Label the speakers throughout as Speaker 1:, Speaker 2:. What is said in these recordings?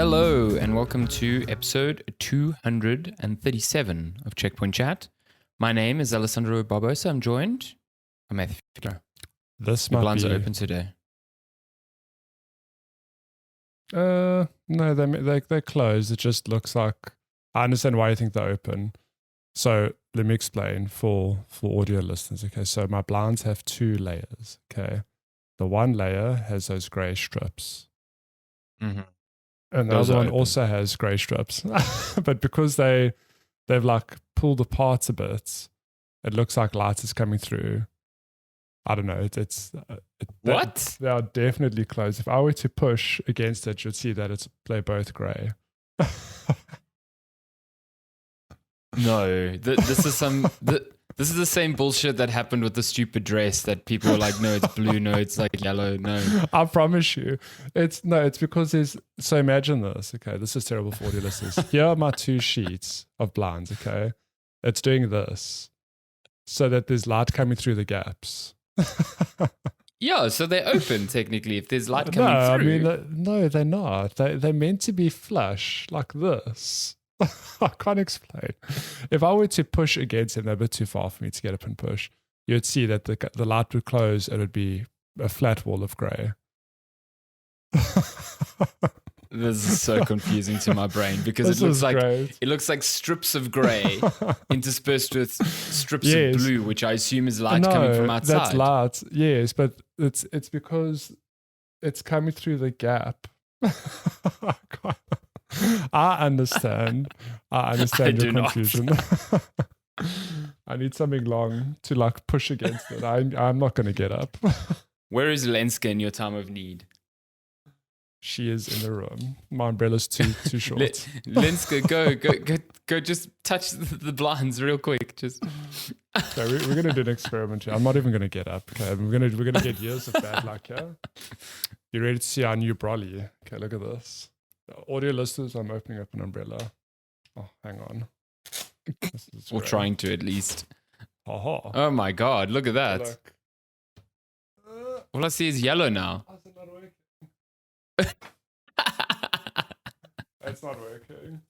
Speaker 1: Hello and welcome to episode 237 of Checkpoint Chat. My name is Alessandro Barbosa. I'm joined by Matty.
Speaker 2: This
Speaker 1: The
Speaker 2: might
Speaker 1: blinds
Speaker 2: be...
Speaker 1: are open today.
Speaker 2: No, they're closed. It just looks like... I understand why you think they're open. So let me explain for audio listeners. Okay, so my blinds have two layers. Okay, the one layer has those grey strips.
Speaker 1: Mm-hmm.
Speaker 2: And the
Speaker 1: Those
Speaker 2: other
Speaker 1: are
Speaker 2: one
Speaker 1: open.
Speaker 2: also has grey strips. But because they've like pulled apart a bit, it looks like light is coming through. I don't know.
Speaker 1: What?
Speaker 2: They are definitely closed. If I were to push against it, you'd see that they're both grey.
Speaker 1: No, this is this is the same bullshit that happened with the stupid dress that people were like, no, it's blue, no, it's like yellow, no.
Speaker 2: I promise you. It's because there's... So imagine this, okay? This is terrible for audio listeners. Here are my two sheets of blinds, okay? It's doing this so that there's light coming through the gaps.
Speaker 1: Yeah, so they're open technically if there's light coming through.
Speaker 2: No, they're not. They're meant to be flush like this. I can't explain. If I were to push against them, they're a bit too far for me to get up and push. You'd see that the light would close and it would be a flat wall of grey.
Speaker 1: This is so confusing to my brain because it looks like strips of grey interspersed with strips of blue, which I assume is light coming from outside.
Speaker 2: That's light, yes, but it's because it's coming through the gap. I understand your confusion. I need something long to like push against it. I'm not going to get up.
Speaker 1: Where is Lenska in your time of need?
Speaker 2: She is in the room. My umbrella's too short.
Speaker 1: Lenska, go! Just touch the blinds real quick. Just.
Speaker 2: Okay, we're gonna do an experiment here. I'm not even gonna get up. Okay, we're gonna get years of bad luck here. You ready to see our new brolly? Okay, look at this. Audio listeners, I'm opening up an umbrella. Oh, hang on.
Speaker 1: Or trying to at least.
Speaker 2: Aha.
Speaker 1: Oh my god! Look at that.
Speaker 2: Look.
Speaker 1: All I see is yellow now.
Speaker 2: How's it not working? It's not working.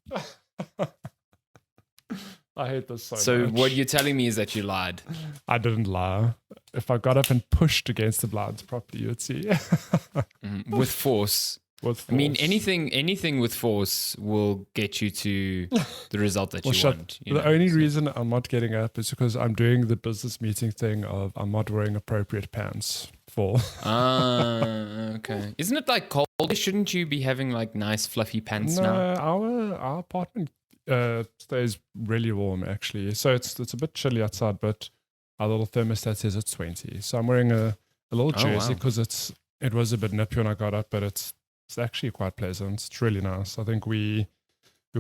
Speaker 2: I hate this so much.
Speaker 1: So what you're telling me is that you lied.
Speaker 2: I didn't lie. If I got up and pushed against the blinds properly, you'd see.
Speaker 1: With force.
Speaker 2: With force.
Speaker 1: I mean, anything with force will get you to the result that you want.
Speaker 2: The only reason I'm not getting up is because I'm doing the business meeting thing of I'm not wearing appropriate pants for.
Speaker 1: Okay. Isn't it like cold? Shouldn't you be having like nice fluffy pants now?
Speaker 2: No, our apartment stays really warm actually. So it's a bit chilly outside, but our little thermostat says it's 20. So I'm wearing a little jersey because it was a bit nippy when I got up, but it's actually quite pleasant. It's really nice. I think we're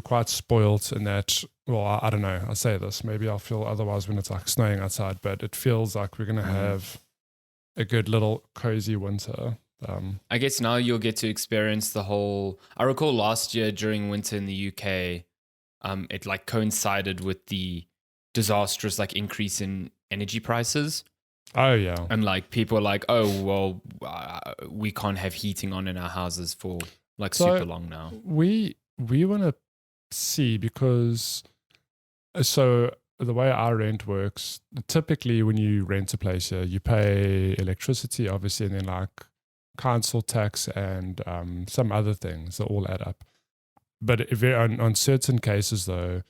Speaker 2: quite spoilt in that. Well, I don't know. I say this. Maybe I'll feel otherwise when it's like snowing outside, but it feels like we're going to have a good little cozy winter.
Speaker 1: I guess now you'll get to experience the whole... I recall last year during winter in the UK, it like coincided with the disastrous like increase in energy prices.
Speaker 2: Oh, yeah.
Speaker 1: And like people are like, oh, well, we can't have heating on in our houses for like super long now.
Speaker 2: We want to see because... So the way our rent works, typically when you rent a place here, you pay electricity, obviously, and then like council tax and some other things that all add up. But if on certain cases, though,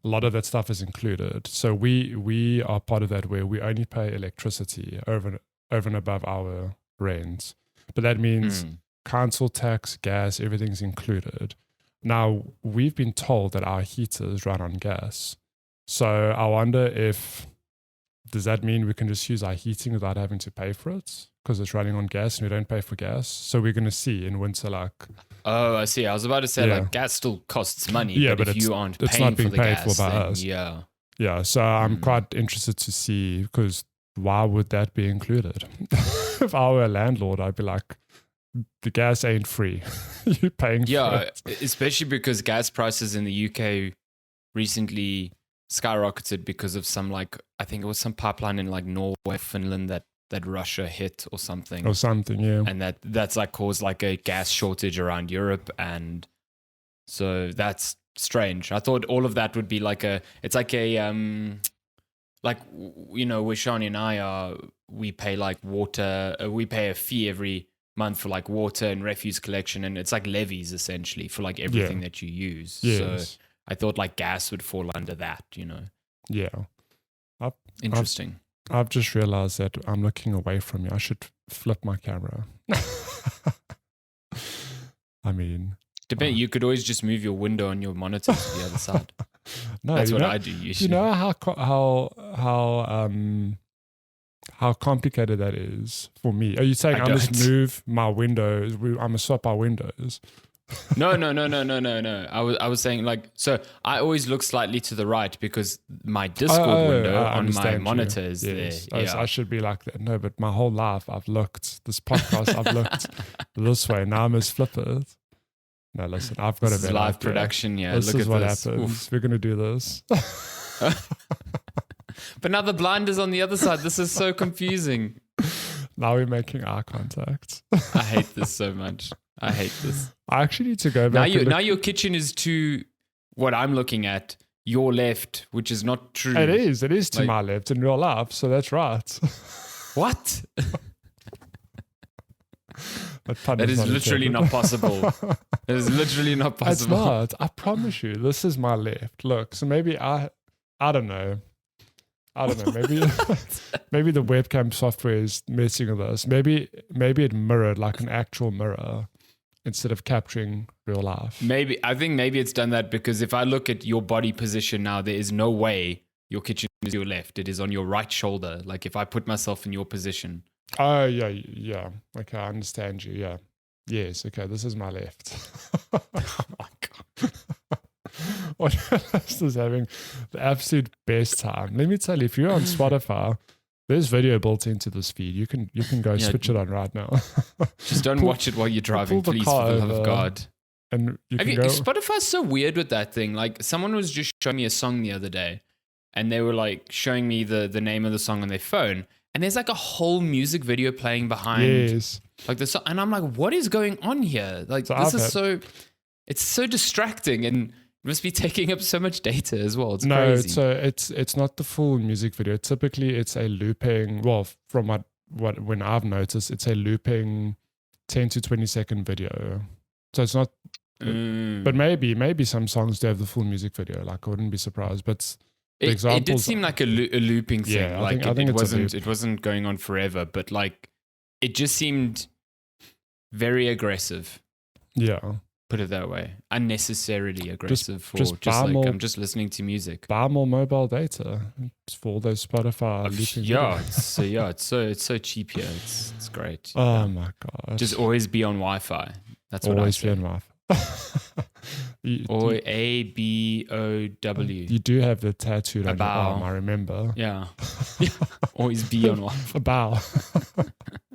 Speaker 2: a lot of that stuff is included. So we are part of that where we only pay electricity over and above our rent. But that means council tax, gas, everything's included. Now, we've been told that our heaters run on gas. So I wonder does that mean we can just use our heating without having to pay for it? Because it's running on gas and we don't pay for gas. So we're going to see in winter like...
Speaker 1: Oh, I see. I was about to say like gas still costs money.
Speaker 2: Yeah,
Speaker 1: but if you aren't paying for the gas, then
Speaker 2: us.
Speaker 1: Yeah.
Speaker 2: Yeah, so I'm quite interested to see because why would that be included? If I were a landlord, I'd be like, the gas ain't free. You're paying for it.
Speaker 1: Yeah, especially because gas prices in the UK recently skyrocketed because of some like, I think it was some pipeline in like Norway, Finland that Russia hit or something.
Speaker 2: Yeah.
Speaker 1: And that's like caused like a gas shortage around Europe. And So that's strange. I thought all of that would be like it's like a like, you know, where Shani and I are, we pay like water, we pay a fee every month for like water and refuse collection, and it's like levies essentially for like everything that you use.
Speaker 2: Yes.
Speaker 1: So I thought like gas would fall under that, you know.
Speaker 2: Yeah.
Speaker 1: Interesting.
Speaker 2: I've just realized that I'm looking away from you. I should flip my camera. I mean,
Speaker 1: You could always just move your window on your monitor to the other side.
Speaker 2: No,
Speaker 1: that's what I do usually.
Speaker 2: You know how complicated that is for me. Are you saying I must move my windows? I must swap our windows?
Speaker 1: No. I was saying like, so I always look slightly to the right because my Discord window on my monitor is there. Yeah.
Speaker 2: I should be like that. No, but my whole life I've looked, this podcast, I've looked this way. Now I must flip it. No, listen, I've got a better
Speaker 1: live
Speaker 2: idea.
Speaker 1: production. Yeah,
Speaker 2: this
Speaker 1: look
Speaker 2: is
Speaker 1: at
Speaker 2: what
Speaker 1: this.
Speaker 2: happens. Oof. We're going to do this.
Speaker 1: But now the blind is on the other side. This is so confusing.
Speaker 2: Now we're making eye contact.
Speaker 1: I hate this so much. I hate this.
Speaker 2: I actually need to go back.
Speaker 1: Now your kitchen is to what I'm looking at, your left, which is not true.
Speaker 2: It is to my left in real life, so that's right.
Speaker 1: What?
Speaker 2: That
Speaker 1: is literally not possible. That is literally not possible.
Speaker 2: It's not. I promise you, this is my left. Look, so maybe I don't know. Maybe maybe the webcam software is messing with us. Maybe it mirrored like an actual mirror instead of capturing real life.
Speaker 1: I think maybe it's done that because if I look at your body position now, there is no way your kitchen is your left. It is on your right shoulder. Like if I put myself in your position.
Speaker 2: Oh, yeah. Okay, I understand you, yeah. Yes, okay, this is my left.
Speaker 1: Oh my God.
Speaker 2: This is having the absolute best time. Let me tell you, if you're on Spotify, there's video built into this feed. You can go switch it on right now.
Speaker 1: Just don't watch it while you're driving, please, for the love of God.
Speaker 2: And
Speaker 1: Spotify's so weird with that thing. Like someone was just showing me a song the other day, and they were like showing me the name of the song on their phone. And there's like a whole music video playing behind like the song. And I'm like, what is going on here? Like it's so distracting and it must be taking up so much data as well. It's crazy.
Speaker 2: So it's not the full music video. Typically it's a looping, well, from what when I've noticed, it's a looping 10 to 20 second video. So it's not, but maybe some songs do have the full music video. Like I wouldn't be surprised, but
Speaker 1: it did seem like a looping thing.
Speaker 2: Yeah,
Speaker 1: like
Speaker 2: I think
Speaker 1: it wasn't going on forever, but like it just seemed very aggressive.
Speaker 2: Yeah.
Speaker 1: Put it that way. Unnecessarily aggressive I'm just listening to music.
Speaker 2: Buy more mobile data for all those Spotify looping
Speaker 1: videos. It's so cheap here. It's great.
Speaker 2: Oh my God.
Speaker 1: Just always be on Wi-Fi. That's what
Speaker 2: always
Speaker 1: I say.
Speaker 2: Be on Wi-Fi.
Speaker 1: Or ABOW.
Speaker 2: You do have the tattooed on your arm, I remember.
Speaker 1: Yeah. Always be on Wi-Fi.
Speaker 2: A bow.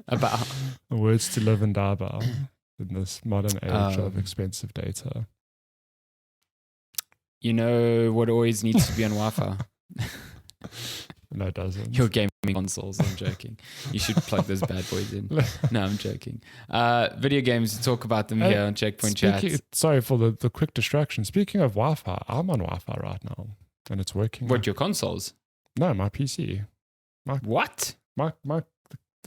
Speaker 1: A bow.
Speaker 2: The words to live and die by in this modern age of expensive data.
Speaker 1: You know what always needs to be on Wi-Fi?
Speaker 2: No, it doesn't.
Speaker 1: Your gaming consoles. I'm joking. You should plug those bad boys in. No, I'm joking. Video games, talk about them here on Checkpoint Chat.
Speaker 2: Sorry for the quick distraction. Speaking of Wi-Fi, I'm on Wi-Fi right now and it's working.
Speaker 1: What, your consoles?
Speaker 2: No, my PC.
Speaker 1: What?
Speaker 2: The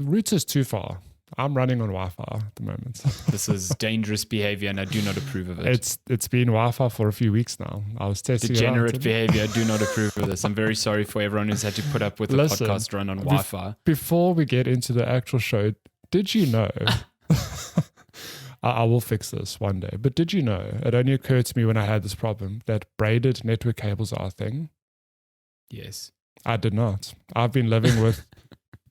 Speaker 2: router's too far. I'm running on Wi-Fi at the moment.
Speaker 1: This is dangerous behavior and I do not approve of it.
Speaker 2: It's been Wi-Fi for a few weeks now. I was testing
Speaker 1: Degenerate behavior. I do not approve of this. I'm very sorry for everyone who's had to put up with the podcast run on Wi-Fi.
Speaker 2: Before we get into the actual show, did you know... I will fix this one day. But did you know, it only occurred to me when I had this problem, that braided network cables are a thing?
Speaker 1: Yes.
Speaker 2: I did not. I've been living with...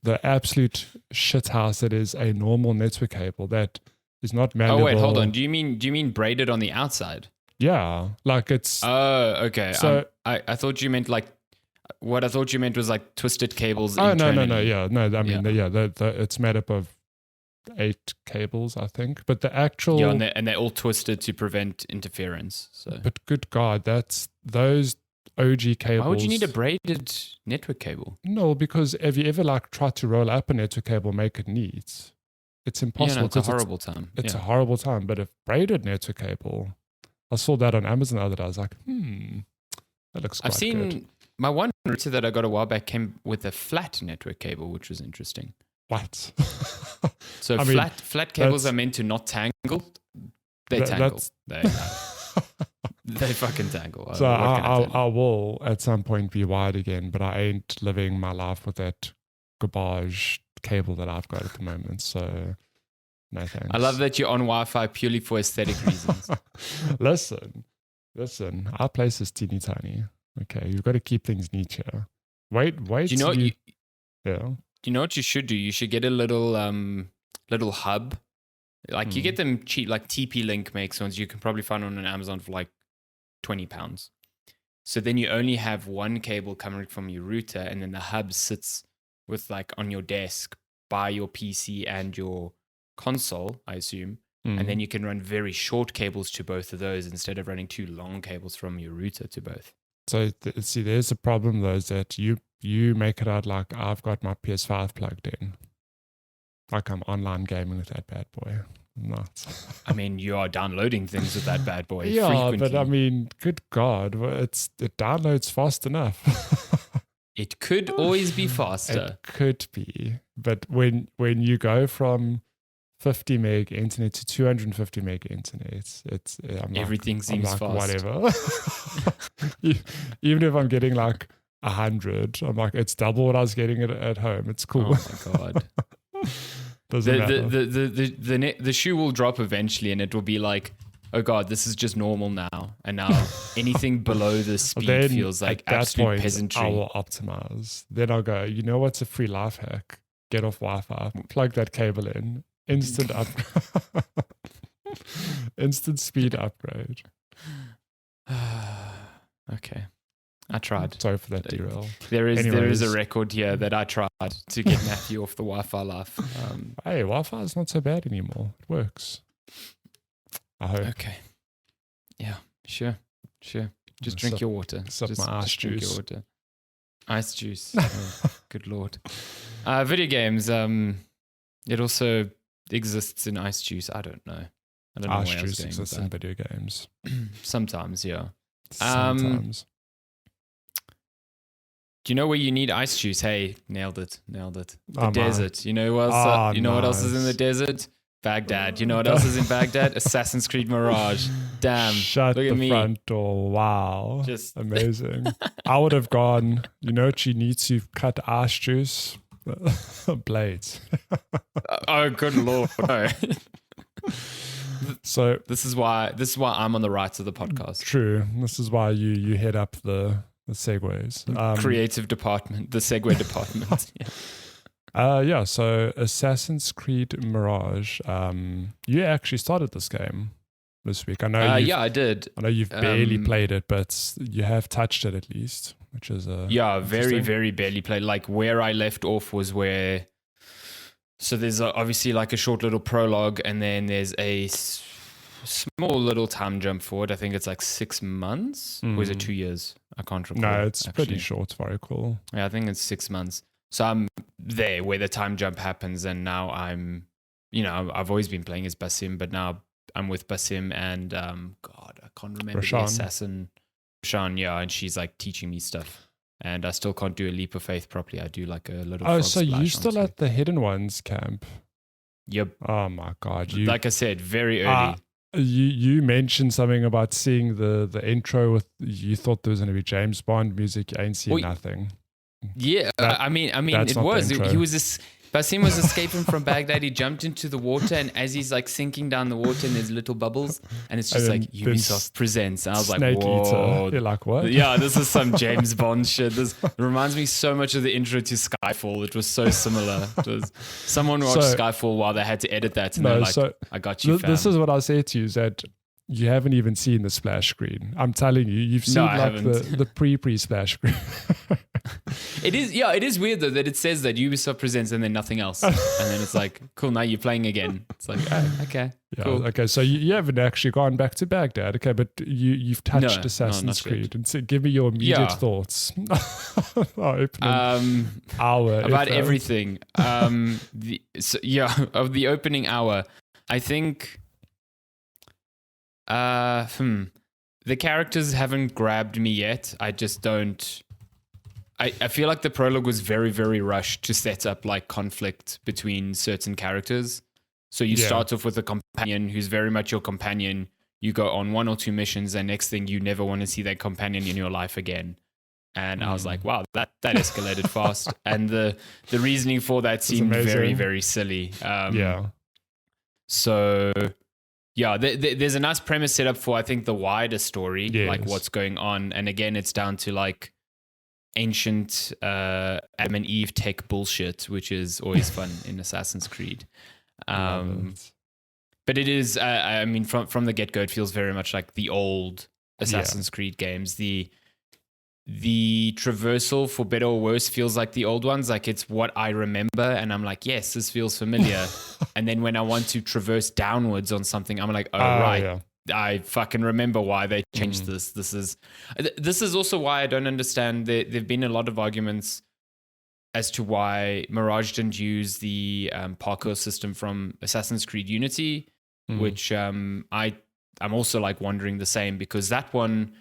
Speaker 2: the absolute shit house that is a normal network cable that is not malleable.
Speaker 1: Oh wait, hold on. Do you mean braided on the outside?
Speaker 2: Yeah, like it's.
Speaker 1: Oh, okay.
Speaker 2: So
Speaker 1: I thought you meant like what I thought you meant was like twisted cables.
Speaker 2: Oh no, yeah, no. I mean, it's made up of 8 cables, I think. But the actual
Speaker 1: and they're all twisted to prevent interference. So,
Speaker 2: but good God, those OG cables.
Speaker 1: Why would you need a braided network cable?
Speaker 2: No, because have you ever tried to roll up a network cable, make it neat? It's impossible.
Speaker 1: Yeah, no, it's a horrible time.
Speaker 2: It's a horrible time. But a braided network cable, I saw that on Amazon the other day. I was like, that looks quite
Speaker 1: I've seen
Speaker 2: good.
Speaker 1: my one router that I got a while back came with a flat network cable, which was interesting.
Speaker 2: What?
Speaker 1: So
Speaker 2: I mean,
Speaker 1: flat cables are meant to not tangle. They tangle. They fucking tangle.
Speaker 2: So I will at some point be wired again, but I ain't living my life with that garbage cable that I've got at the moment. So no thanks.
Speaker 1: I love that you're on Wi-Fi purely for aesthetic reasons.
Speaker 2: Listen. Our place is teeny tiny. Okay, you've got to keep things neat here. Wait.
Speaker 1: Do you know what
Speaker 2: yeah.
Speaker 1: Do you know what you should do? You should get a little hub. Like you get them cheap, like TP-Link makes ones. You can probably find on Amazon for like £20. So then you only have one cable coming from your router, and then the hub sits with like on your desk by your PC and your console, I assume. And then you can run very short cables to both of those instead of running two long cables from your router to both.
Speaker 2: So see, there's a problem though, is that you make it out like I've got my PS5 plugged in. Like I'm online gaming with that bad boy. I'm not.
Speaker 1: I mean, you are downloading things with that bad boy
Speaker 2: frequently. But I mean, good God, it downloads fast enough.
Speaker 1: It could always be faster.
Speaker 2: It could be. But when you go from 50 meg internet to 250 meg internet,
Speaker 1: everything seems
Speaker 2: like,
Speaker 1: fast.
Speaker 2: Whatever. Even if I'm getting like 100, I'm like, it's double what I was getting at home. It's cool.
Speaker 1: Oh my God.
Speaker 2: Doesn't matter.
Speaker 1: The shoe will drop eventually, and it will be like, oh God, this is just normal now. And now anything below the speed feels like absolute peasantry.
Speaker 2: I will optimize. Then I'll go, you know what's a free life hack? Get off Wi-Fi, plug that cable in, instant instant speed upgrade.
Speaker 1: Okay. I tried.
Speaker 2: Sorry for that derail.
Speaker 1: There is a record here that I tried to get Matthew off the Wi-Fi life.
Speaker 2: Hey, Wi-Fi is not so bad anymore. It works. I hope.
Speaker 1: Okay. Yeah, sure. Just drink your water.
Speaker 2: Just my ice juice.
Speaker 1: Drink your water. Ice juice. Oh, good Lord. Video games. It also exists in ice juice. I don't know. I don't know
Speaker 2: ice
Speaker 1: where
Speaker 2: juice
Speaker 1: I was
Speaker 2: exists in video games.
Speaker 1: Sometimes, yeah.
Speaker 2: Sometimes.
Speaker 1: Do you know where you need ice juice? Hey, nailed it. The
Speaker 2: Oh,
Speaker 1: desert. You know what else? What else is in the
Speaker 2: nice.
Speaker 1: desert? Baghdad. You know what else is in Baghdad? Assassin's Creed Mirage. Damn.
Speaker 2: Shut
Speaker 1: look
Speaker 2: the
Speaker 1: at me.
Speaker 2: front door. Wow.
Speaker 1: Just
Speaker 2: amazing. I would have gone, you know what you need to cut ice juice? Blades.
Speaker 1: Oh, good Lord. No.
Speaker 2: So
Speaker 1: this is why I'm on the right of the podcast.
Speaker 2: True. This is why you head up the segues.
Speaker 1: Creative department, the segue department.
Speaker 2: Yeah. So Assassin's Creed Mirage. You actually started this game this week. I know.
Speaker 1: I did.
Speaker 2: I know you've barely played it, but you have touched it at least, which is
Speaker 1: very, very barely played. Like where I left off was where. So there's obviously like a short little prologue, and then there's a small little time jump forward. I think it's like 6 months. Or is it 2 years? I can't recall.
Speaker 2: No, it's pretty short. Very cool.
Speaker 1: Yeah, I think it's 6 months. So I'm there where the time jump happens, and now I'm, I've always been playing as Basim, but now I'm with Basim and God, I can't remember the assassin, Rashan. Yeah, and she's like teaching me stuff. And I still can't do a leap of faith properly. I do like a little.
Speaker 2: Oh, so you still at the Hidden Ones camp?
Speaker 1: Yep.
Speaker 2: Oh my God!
Speaker 1: Like I said, very early.
Speaker 2: You mentioned something about seeing the intro with. You thought there was going to be James Bond music. You ain't seen nothing.
Speaker 1: Yeah, I mean, it was. He was this. Basim was escaping from Baghdad. He jumped into the water, and as he's like sinking down the water, and there's little bubbles, and it's just like Ubisoft presents. And I was like, whoa.
Speaker 2: You're like, what?
Speaker 1: Yeah, this is some James Bond shit. This reminds me so much of the intro to Skyfall. It was so similar. Someone watched Skyfall while they had to edit that, and they're like, I got you, fam.
Speaker 2: This is what I'll say to you, is that you haven't even seen the splash screen. I'm telling you, you've seen the pre splash screen.
Speaker 1: It is weird though that it says that Ubisoft presents and then nothing else, and then it's like, cool, now you're playing again. It's like, oh, okay, cool.
Speaker 2: Okay, so you haven't actually gone back to Baghdad, okay, but you've touched Assassin's Creed, and so give me your immediate thoughts. Hour
Speaker 1: about everything. Of the opening hour, I think. the characters haven't grabbed me yet. I just don't. I feel like the prologue was very, very rushed to set up like conflict between certain characters. So you start off with a companion who's very much your companion. You go on 1 or 2 missions, and next thing you never want to see that companion in your life again. And I was like, wow, that escalated fast. And the reasoning for that seemed very, very silly. So yeah, there's a nice premise set up for, I think, the wider story, like what's going on. And again, it's down to like ancient Adam and Eve tech bullshit, which is always fun in Assassin's Creed. But it is, I mean, from the get-go, it feels very much like the old Assassin's Creed games. The traversal, for better or worse, feels like the old ones. Like it's what I remember, and I'm like, yes, this feels familiar. And then when I want to traverse downwards on something, I'm like, oh, right. Yeah. I fucking remember why they changed this. This is also why I don't understand. There've been a lot of arguments as to why Mirage didn't use the parkour system from Assassin's Creed Unity, which I'm also like wondering the same, because that one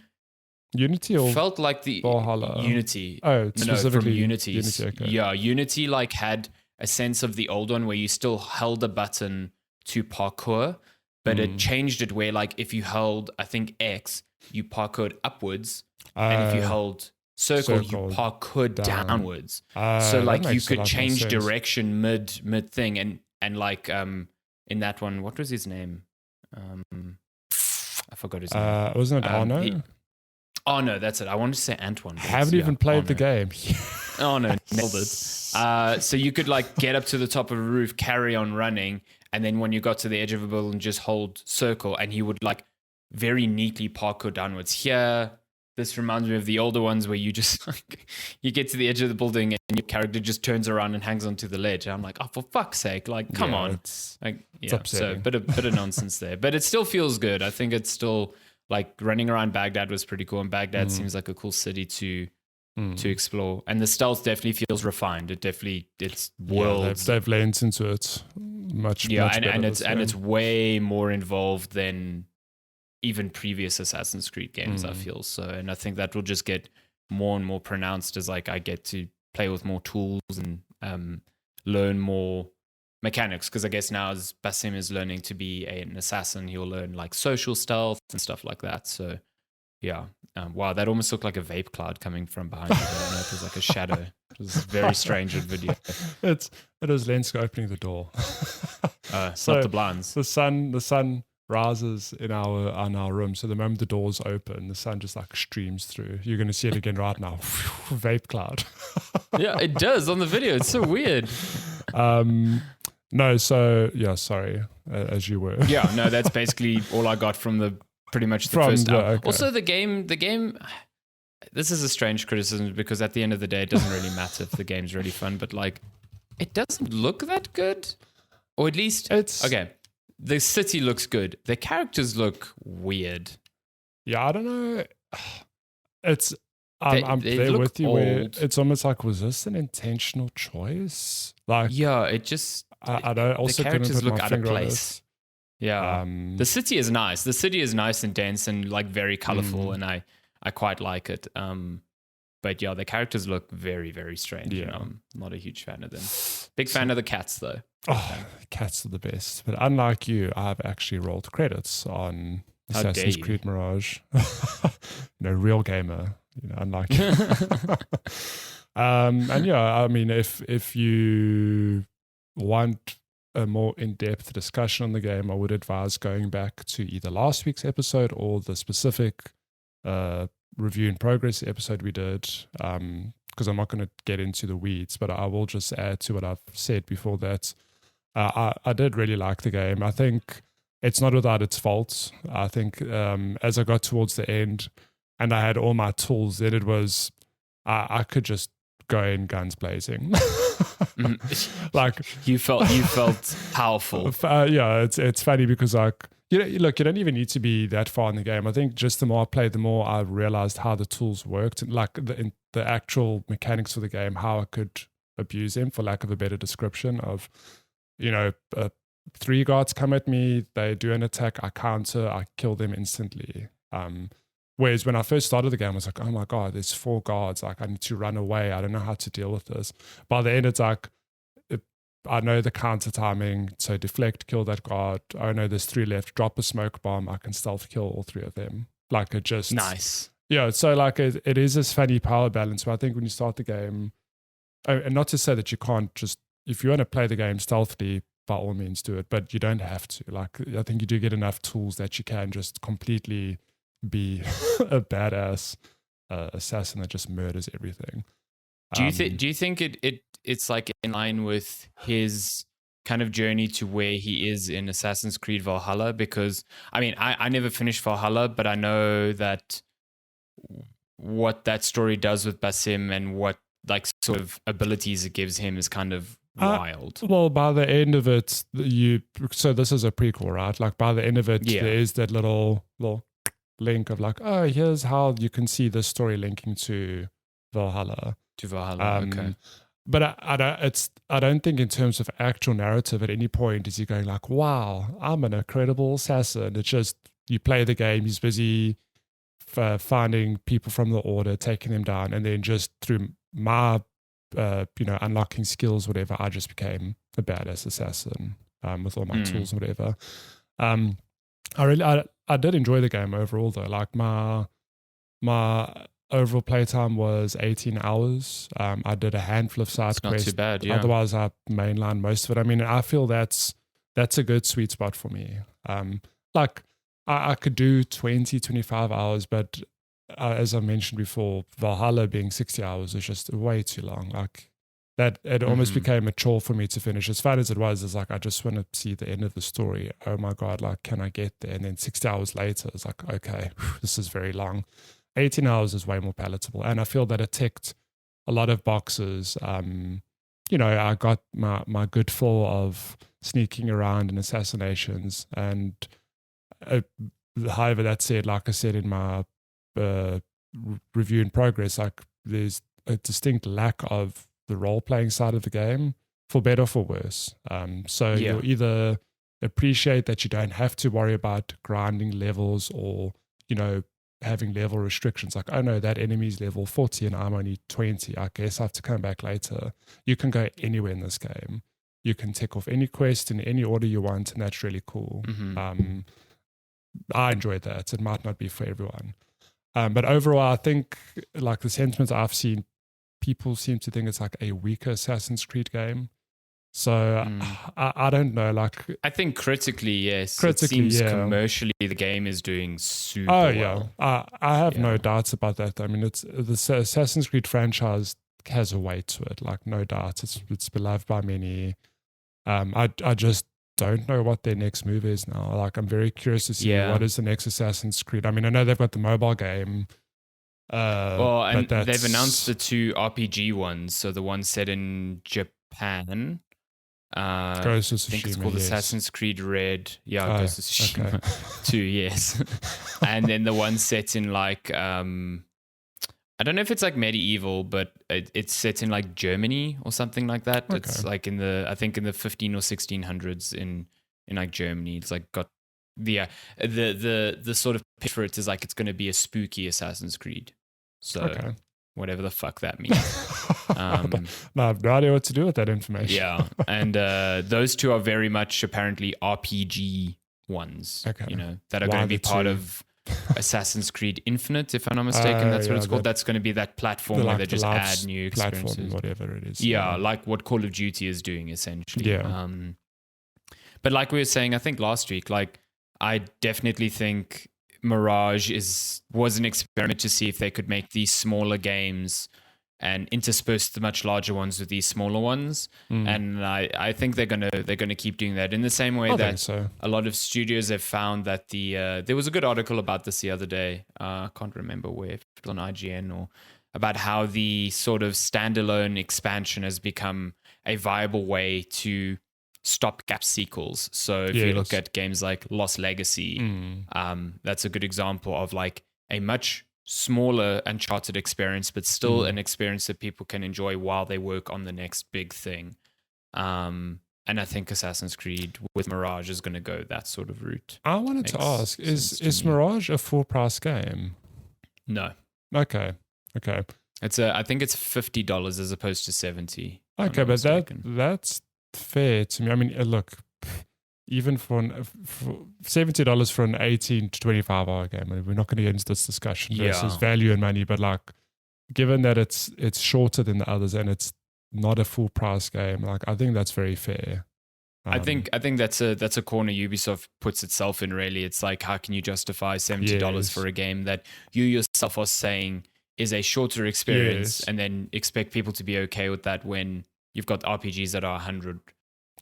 Speaker 2: Unity or
Speaker 1: felt like the
Speaker 2: Valhalla?
Speaker 1: Unity.
Speaker 2: Oh, specifically
Speaker 1: from Unity.
Speaker 2: Okay.
Speaker 1: Yeah, Unity like had a sense of the old one where you still held a button to parkour, but it changed it where like if you held, I think, X, you parkoured upwards, and if you held circle you parkoured downwards. So like you could change direction mid thing, and like in that one, what was his name? I forgot his name.
Speaker 2: Wasn't it Arno?
Speaker 1: Oh no, that's it. I wanted to say Antoine.
Speaker 2: Haven't even played the game.
Speaker 1: Oh no, nailed it. So you could like get up to the top of a roof, carry on running, and then when you got to the edge of a building, just hold circle, and he would like very neatly parkour downwards. Here, this reminds me of the older ones where you just like you get to the edge of the building and your character just turns around and hangs onto the ledge. And I'm like, oh, for fuck's sake! Like, come on.
Speaker 2: It's
Speaker 1: so bit of nonsense there, but it still feels good. I think it's still like running around Baghdad was pretty cool, and Baghdad seems like a cool city to explore. And the stealth definitely feels refined. It's worlds.
Speaker 2: They've leaned into it much.
Speaker 1: And it's way more involved than even previous Assassin's Creed games, I feel. So, and I think that will just get more and more pronounced as like I get to play with more tools and learn more mechanics. Because I guess now as Basim is learning to be an assassin, he'll learn like social stealth and stuff like that. So yeah. Wow, that almost looked like a vape cloud coming from behind you. I don't know, it was like a shadow. It was very strange in video.
Speaker 2: It was Lenska opening the door.
Speaker 1: So not the blinds.
Speaker 2: The sun rises in our room. So the moment the doors open, the sun just like streams through. You're going to see it again right now. Vape cloud.
Speaker 1: Yeah, it does on the video. It's so weird.
Speaker 2: No, so yeah, sorry, as you were.
Speaker 1: Yeah, no, that's basically all I got from the pretty much the first hour. Okay. Also, the game. This is a strange criticism because at the end of the day, it doesn't really matter if the game's really fun, but like, it doesn't look that good, or at least it's okay. The city looks good. The characters look weird.
Speaker 2: Yeah, I don't know. I'm there with you. Where it's almost like, was this an intentional choice? Like,
Speaker 1: yeah, it just.
Speaker 2: I don't. Also,
Speaker 1: the characters look out of place.
Speaker 2: This.
Speaker 1: Yeah, the city is nice. The city is nice and dense and like very colorful, and I quite like it. But yeah, the characters look very, very strange. Yeah, I'm not a huge fan of them. Big fan of the cats though.
Speaker 2: Oh, cats are the best. But unlike you, I've actually rolled credits on Assassin's Creed Mirage. Real gamer. Unlike you. And yeah, I mean, if you want a more in-depth discussion on the game, I would advise going back to either last week's episode or the specific review in progress episode we did, because I'm not going to get into the weeds, but I will just add to what I've said before that. I did really like the game. I think it's not without its faults. I think as I got towards the end and I had all my tools, then it was, I could just go in guns blazing. Like
Speaker 1: you felt powerful.
Speaker 2: Yeah, it's funny because like, look, you don't even need to be that far in the game. I think just the more I played, the more I realized how the tools worked, and like the actual mechanics of the game, how I could abuse them, for lack of a better description of, 3 guards come at me, they do an attack, I counter, I kill them instantly. Whereas when I first started the game, I was like, oh my God, there's 4 guards. Like, I need to run away. I don't know how to deal with this. By the end, it's like, I know the counter timing. So deflect, kill that guard. Oh no, there's 3 left. Drop a smoke bomb. I can stealth kill all 3 of them. Like, it just...
Speaker 1: Nice.
Speaker 2: Yeah, so like it is this funny power balance. But I think when you start the game, and not to say that you can't just... If you want to play the game stealthily, by all means do it. But you don't have to. Like, I think you do get enough tools that you can just completely... be a badass assassin that just murders everything.
Speaker 1: Do you think it's like in line with his kind of journey to where he is in Assassin's Creed Valhalla? Because I mean, I never finished Valhalla, but I know that what that story does with Basim and what like sort of abilities it gives him is kind of wild.
Speaker 2: Well, by the end of it, so this is a prequel, right? Like by the end of it, there is that little link of like, oh, here's how you can see this story linking to Valhalla.
Speaker 1: Okay.
Speaker 2: But I don't think in terms of actual narrative at any point is he going like, wow, I'm an incredible assassin. It's just you play the game, he's busy finding people from the order, taking them down, and then just through my unlocking skills, whatever, I just became a badass assassin with all my tools and whatever. I did enjoy the game overall though. Like my overall playtime was 18 hours. I did a handful of side quests.
Speaker 1: Not too bad, yeah.
Speaker 2: Otherwise I mainlined most of it. I mean, I feel that's a good sweet spot for me. Like I could do 20, 25 hours, but as I mentioned before, Valhalla being 60 hours is just way too long. Like that, it almost became a chore for me to finish. As fun as it was, it's like, I just want to see the end of the story. Oh my God, like, can I get there? And then 60 hours later, it's like, okay, this is very long. 18 hours is way more palatable. And I feel that it ticked a lot of boxes. I got my good fill of sneaking around and assassinations. And however, that said, like I said in my review in progress, like there's a distinct lack of the role-playing side of the game, for better or for worse. So you'll either appreciate that you don't have to worry about grinding levels or, having level restrictions. Like, oh no, that enemy's level 40 and I'm only 20. I guess I have to come back later. You can go anywhere in this game. You can tick off any quest in any order you want, and that's really cool. I enjoyed that. It might not be for everyone. But overall, I think like the sentiments I've seen, people seem to think it's like a weaker Assassin's Creed game. So I don't know. Like, I
Speaker 1: think critically, yes. It seems commercially the game is doing super well.
Speaker 2: I have no doubts about that. I mean, it's the Assassin's Creed franchise has a weight to it. Like, no doubt, it's beloved by many. I just don't know what their next move is now. Like, I'm very curious to see what is the next Assassin's Creed. I mean, I know they've got the mobile game.
Speaker 1: And they've announced the 2 RPG ones. So the one set in Japan,
Speaker 2: Ghost of Tsushima,
Speaker 1: I think it's called Assassin's Creed Red. Yeah, Ghost of Tsushima. Okay. 2, yes. And then the one set in like, I don't know if it's like medieval, but it's set in like Germany or something like that. Okay. It's like I think in the 15 or 1600s in like Germany. It's like got the sort of pitch for it is like it's going to be a spooky Assassin's Creed. So whatever the fuck that means.
Speaker 2: No, I have no idea what to do with that information.
Speaker 1: Yeah, and those 2 are very much apparently RPG ones. Okay. That are going to be part of Assassin's Creed Infinite, if I'm not mistaken. That's what it's called. That's going to be that platform where they just add new experiences.
Speaker 2: Platform, whatever it is.
Speaker 1: Yeah, like what Call of Duty is doing essentially. Yeah. But like we were saying, I think last week, like I definitely think Mirage was an experiment to see if they could make these smaller games and intersperse the much larger ones with these smaller ones. And I think they're gonna keep doing that in the same way that a lot of studios have found that there was a good article about this the other day. I can't remember where, if it was on IGN, or about how the sort of standalone expansion has become a viable way to stopgap sequels. So if you look at games like Lost Legacy, that's a good example of like a much smaller Uncharted experience, but still an experience that people can enjoy while they work on the next big thing. And I think Assassin's Creed with Mirage is going to go that sort of route.
Speaker 2: I wanted to ask, is Mirage a full price game?
Speaker 1: No.
Speaker 2: Okay.
Speaker 1: I think it's $50 as opposed to $70.
Speaker 2: Okay, but that's fair to me. I mean, look, even for $70 for an 18 to 25-hour game, I mean, we're not going to get into this discussion versus value and money, but like, given that it's shorter than the others and it's not a full price game, like I think that's very fair.
Speaker 1: I think that's a corner Ubisoft puts itself in. Really, it's like, how can you justify $70 for a game that you yourself are saying is a shorter experience, and then expect people to be okay with that when you've got RPGs that are 100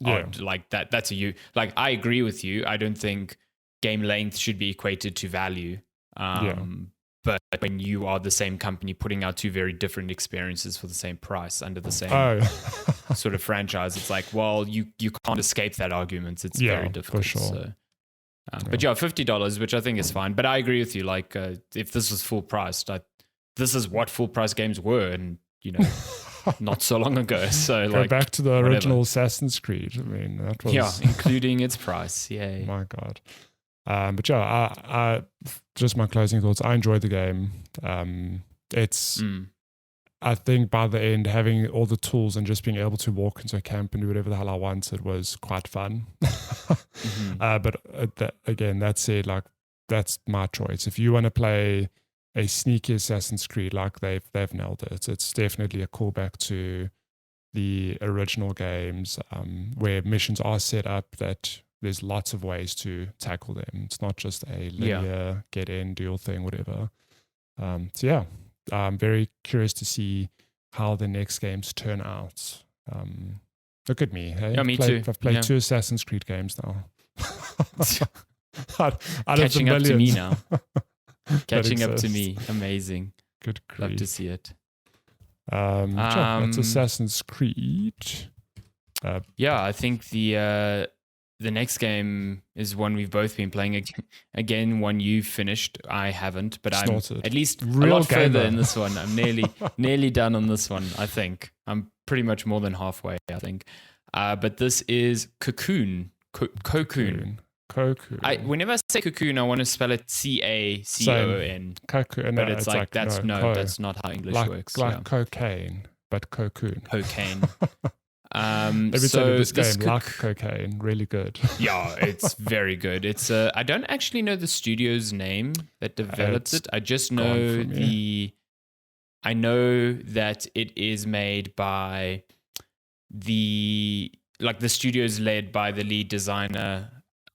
Speaker 1: odd, like that. That's like, I agree with you. I don't think game length should be equated to value. But when you are the same company putting out two very different experiences for the same price under the same sort of franchise, it's like, well, you can't escape that argument. It's very difficult. For sure. So, but $50, which I think is fine. But I agree with you. Like, if this was full priced, this is what full price games were, and not so long ago. So
Speaker 2: go back to the original Assassin's Creed. I mean, that was
Speaker 1: including its price. Yay.
Speaker 2: My God. But I just my closing thoughts. I enjoyed the game. I think by the end, having all the tools and just being able to walk into a camp and do whatever the hell I wanted was quite fun. But again, that said, like, that's my choice. If you want to play a sneaky Assassin's Creed, like they've nailed it. It's definitely a callback to the original games, where missions are set up that there's lots of ways to tackle them. It's not just a linear get in, do your thing, whatever. So I'm very curious to see how the next games turn out. Look at me. Hey?
Speaker 1: Yeah, me too.
Speaker 2: I've played 2 Assassin's Creed games now.
Speaker 1: Catching up to me now. Catching up to me. Amazing.
Speaker 2: Good grief.
Speaker 1: Love to see it.
Speaker 2: That's Assassin's Creed.
Speaker 1: I think the next game is one we've both been playing. Again, one you've finished. I haven't, but
Speaker 2: Snorted.
Speaker 1: I'm at least
Speaker 2: Real
Speaker 1: a lot
Speaker 2: gamer.
Speaker 1: further in this one. I'm nearly done on this one, I think. I'm pretty much more than halfway, I think. But this is Cocoon. Cocoon. Whenever I say Cocoon, I want to spell it Cacoon.
Speaker 2: Cocoon,
Speaker 1: but it's like that's not how English works.
Speaker 2: Like cocaine, but Cocoon.
Speaker 1: Cocaine.
Speaker 2: Every time this game, like cocaine, really good.
Speaker 1: Yeah, it's very good. It's I don't actually know the studio's name that developed it. I just know I know that it is made by the studio's led by the lead designer,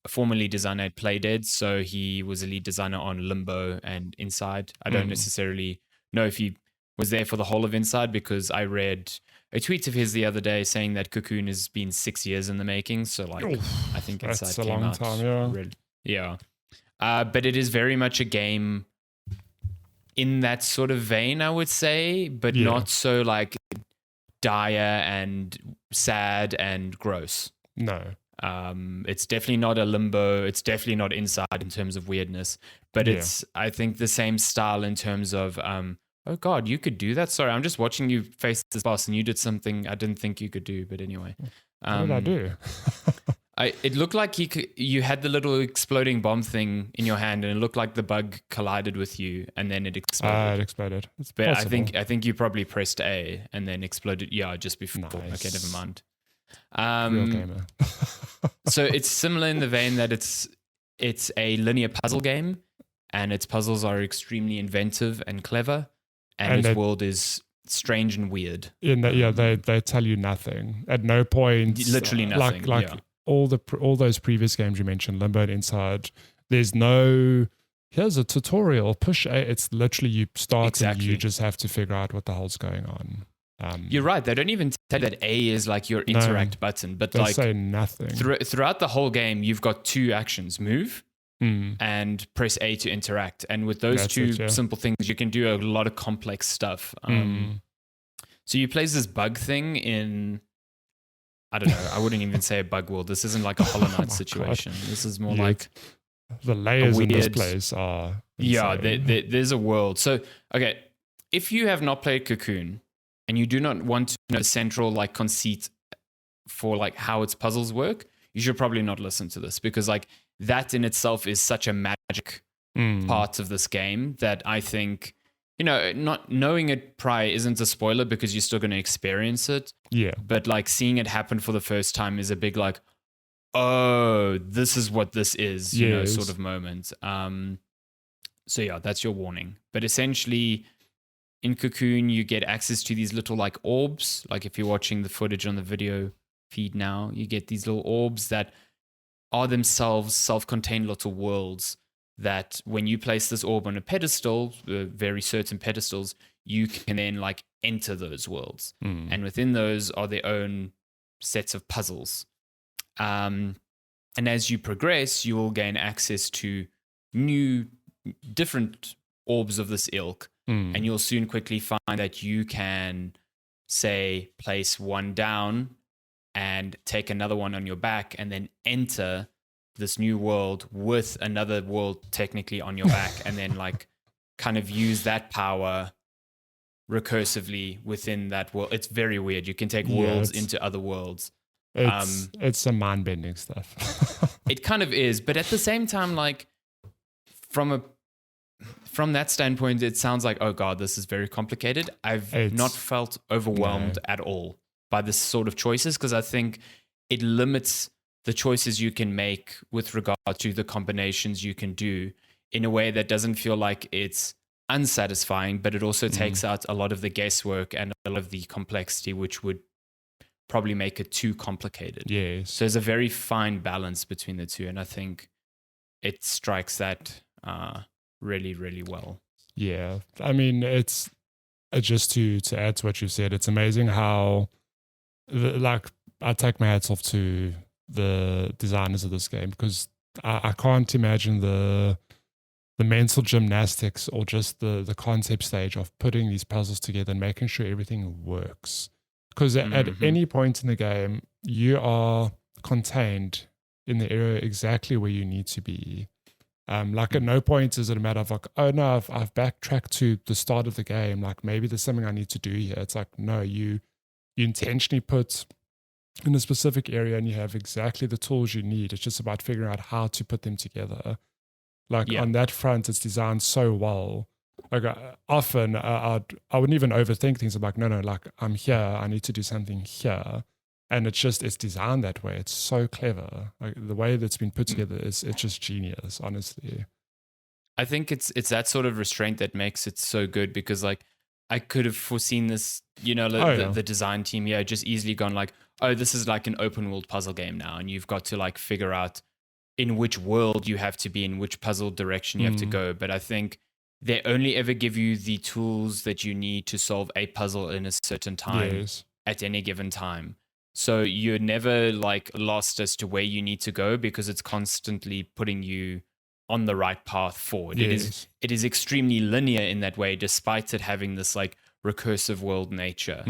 Speaker 1: former lead designer at Playdead. So he was a lead designer on Limbo and Inside. I don't necessarily know if he was there for the whole of Inside, because I read a tweet of his the other day saying that Cocoon has been 6 years in the making. So I think Inside
Speaker 2: that's a
Speaker 1: came
Speaker 2: long
Speaker 1: out.
Speaker 2: Time,
Speaker 1: but it is very much a game in that sort of vein, I would say, but not so like dire and sad and gross.
Speaker 2: No.
Speaker 1: It's definitely not a Limbo. It's definitely not Inside in terms of weirdness, but it's, I think, the same style in terms of, oh God, you could do that. Sorry, I'm just watching you face this boss and you did something I didn't think you could do, but anyway.
Speaker 2: What did I do?
Speaker 1: It looked like you had the little exploding bomb thing in your hand, and it looked like the bug collided with you, and then it exploded.
Speaker 2: It exploded. It's
Speaker 1: but
Speaker 2: possible.
Speaker 1: I think you probably pressed A and then exploded. Yeah, just before.
Speaker 2: Nice.
Speaker 1: Okay, never mind.
Speaker 2: Real gamer.
Speaker 1: So it's similar in the vein that it's a linear puzzle game, and its puzzles are extremely inventive and clever, and its world is strange and weird.
Speaker 2: They tell you nothing at no point.
Speaker 1: Literally nothing.
Speaker 2: Like all those previous games you mentioned, Limbo and Inside. There's no here's a tutorial. Push A. It's literally you start and you just have to figure out what the hell's going on.
Speaker 1: You're right. They don't even tell you that A is like your interact button, but
Speaker 2: they
Speaker 1: like
Speaker 2: say nothing.
Speaker 1: Throughout the whole game, you've got 2 actions: move and press A to interact. And with those simple things, you can do a lot of complex stuff. So you play this bug thing in, I don't know, I wouldn't even say a bug world. This isn't like a Hollow Knight situation. God. This is more like
Speaker 2: the layers in this place are insane.
Speaker 1: Yeah, there's a world. So, okay, if you have not played Cocoon and you do not want to know the central like conceit for like how its puzzles work, you should probably not listen to this, because like that in itself is such a magic parts of this game that I think, not knowing it prior isn't a spoiler because you're still going to experience it.
Speaker 2: Yeah.
Speaker 1: But like seeing it happen for the first time is a big like, oh, this is what this is, sort of moment. So yeah, that's your warning. But essentially in Cocoon, you get access to these little like orbs. Like if you're watching the footage on the video feed now, you get these little orbs that are themselves self-contained little worlds that when you place this orb on a pedestal, very certain pedestals, you can then like enter those worlds. And within those are their own sets of puzzles. And as you progress, you will gain access to new, different orbs of this ilk. And you'll soon quickly find that you can, say, place one down and take another one on your back and then enter this new world with another world technically on your back and then like kind of use that power recursively within that world. It's very weird. You can take worlds into other worlds.
Speaker 2: It's some mind-bending stuff.
Speaker 1: It kind of is, but at the same time, like from that standpoint, it sounds like, oh God, this is very complicated. I've not felt overwhelmed at all by this sort of choices because I think it limits the choices you can make with regard to the combinations you can do in a way that doesn't feel like it's unsatisfying, but it also takes out a lot of the guesswork and a lot of the complexity, which would probably make it too complicated.
Speaker 2: Yes.
Speaker 1: So there's a very fine balance between the two, and I think it strikes that really, really well.
Speaker 2: Yeah. I mean, it's just to add to what you said, it's amazing how, like, I take my hats off to the designers of this game because I can't imagine the mental gymnastics or just the concept stage of putting these puzzles together and making sure everything works. Because at any point in the game, you are contained in the area exactly where you need to be. Like at no point is it a matter of like, oh no, I've backtracked to the start of the game. Like maybe there's something I need to do here. It's like, no, you intentionally put in a specific area and you have exactly the tools you need. It's just about figuring out how to put them together. Like on that front, it's designed so well. Like often I wouldn't even overthink things. I'm like, no, like I'm here. I need to do something here. And it's designed that way. It's so clever. Like the way that's been put together it's just genius, honestly.
Speaker 1: I think it's that sort of restraint that makes it so good because like I could have foreseen this, the design team, just easily gone like, oh, this is like an open world puzzle game now. And you've got to like figure out in which world you have to be, in which puzzle direction you have to go. But I think they only ever give you the tools that you need to solve a puzzle in a certain time at any given time. So you're never like lost as to where you need to go because it's constantly putting you on the right path forward.
Speaker 2: Yes.
Speaker 1: It is extremely linear in that way, despite it having this like recursive world nature.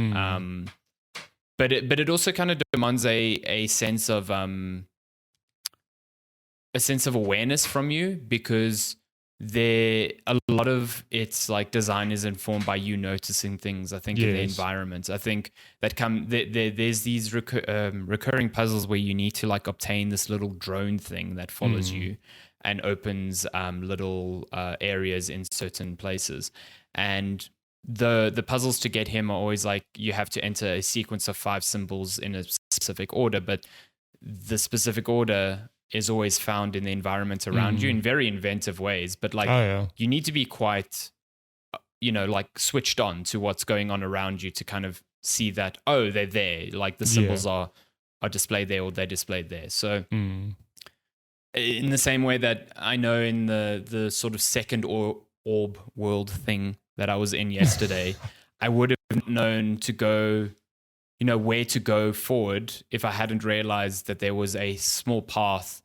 Speaker 1: But it also kind of demands a sense of awareness from you because a lot of its like design is informed by you noticing things. I think in the environment. I think that there's these recurring puzzles where you need to like obtain this little drone thing that follows you and opens little areas in certain places. And the puzzles to get him are always like you have to enter a sequence of 5 symbols in a specific order, but the specific order is always found in the environment around you in very inventive ways. But like you need to be quite, like switched on to what's going on around you to kind of see that, oh, they're there. Like the symbols are displayed there or they're displayed there. So in the same way that I know in the sort of second orb world thing that I was in yesterday, I would have known to go, where to go forward if I hadn't realized that there was a small path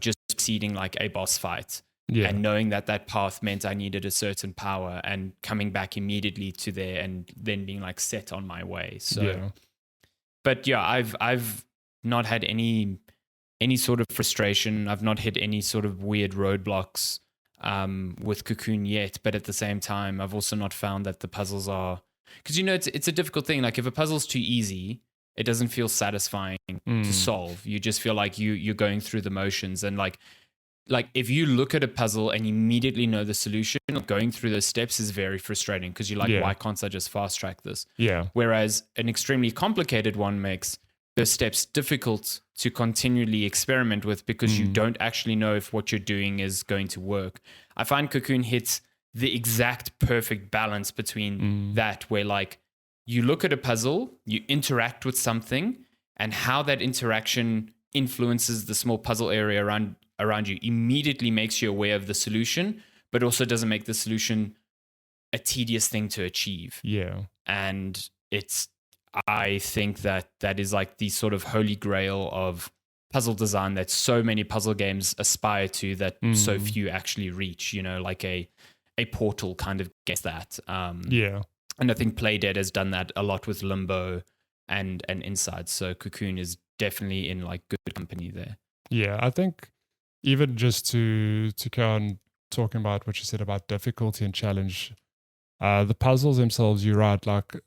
Speaker 1: just preceding like a boss fight. And knowing that path meant I needed a certain power and coming back immediately to there and then being like set on my way. So, but I've not had any sort of frustration. I've not hit any sort of weird roadblocks with Cocoon yet. But at the same time, I've also not found that the puzzles are, because it's a difficult thing. Like if a puzzle's too easy, it doesn't feel satisfying to solve. You just feel like you're going through the motions, and like like if you look at a puzzle and immediately know the solution, going through those steps is very frustrating because you're like, why can't I just fast track this?
Speaker 2: Yeah.
Speaker 1: Whereas an extremely complicated one makes those steps difficult to continually experiment with because you don't actually know if what you're doing is going to work. I find Cocoon hits the exact perfect balance between that, where like you look at a puzzle, you interact with something, and how that interaction influences the small puzzle area around you immediately makes you aware of the solution, but also doesn't make the solution a tedious thing to achieve.
Speaker 2: Yeah.
Speaker 1: And I think that is like the sort of holy grail of puzzle design that so many puzzle games aspire to that so few actually reach, you know, like a Portal kind of gets that.
Speaker 2: Yeah.
Speaker 1: And I think Playdead has done that a lot with Limbo and Inside. So Cocoon is definitely in like good company there.
Speaker 2: Yeah, I think even just to carry on talking about what you said about difficulty and challenge, the puzzles themselves, you're right. Like,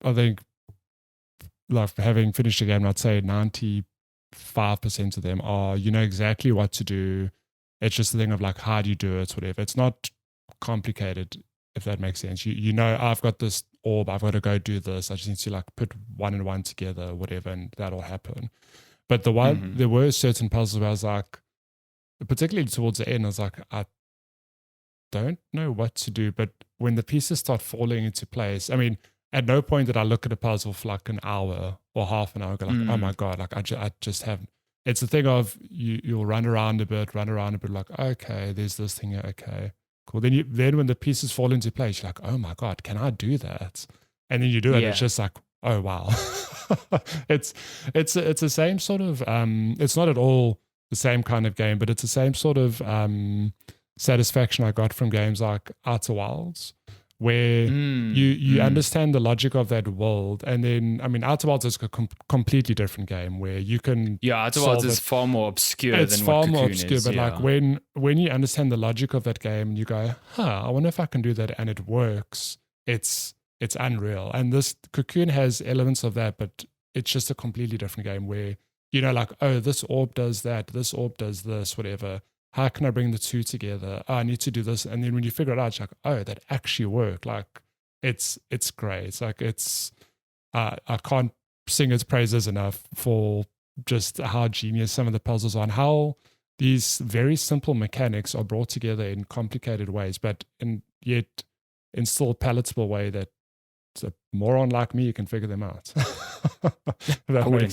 Speaker 2: I think, like having finished a game, I'd say 95% of them are, you know exactly what to do. It's just the thing of like, how do you do it, whatever. It's not complicated, if that makes sense. You know, I've got this orb, I've got to go do this. I just need to like put one and one together, whatever, and that'll happen. But there were certain puzzles where I was like, particularly towards the end, I was like, I don't know what to do. But when the pieces start falling into place, I mean, at no point did I look at a puzzle for like an hour or half an hour, go like, oh my God, like I just haven't. It's the thing of you'll run around a bit, like, okay, there's this thing here, okay, cool. Then when the pieces fall into place, you're like, oh my God, can I do that? And then you do it, it's just like, oh wow. it's the same sort of it's not at all the same kind of game, but it's the same sort of satisfaction I got from games like Outer Wilds, where you understand the logic of that world. And then, I mean, Outer Wilds is a completely different game where you can...
Speaker 1: Yeah, Outer Wilds is far more obscure than what Cocoon is. It's far more obscure,
Speaker 2: but like when you understand the logic of that game and you go, I wonder if I can do that, and it works, it's unreal. And this Cocoon has elements of that, but it's just a completely different game where, you know, like, oh, this orb does that, this orb does this, whatever. How can I bring the two together? Oh, I need to do this. And then when you figure it out, it's like, oh, that actually worked. Like, it's great. It's like, I can't sing its praises enough for just how genius some of the puzzles are and how these very simple mechanics are brought together in complicated ways, but yet in still palatable way that a moron like me can figure them out.
Speaker 1: I wouldn't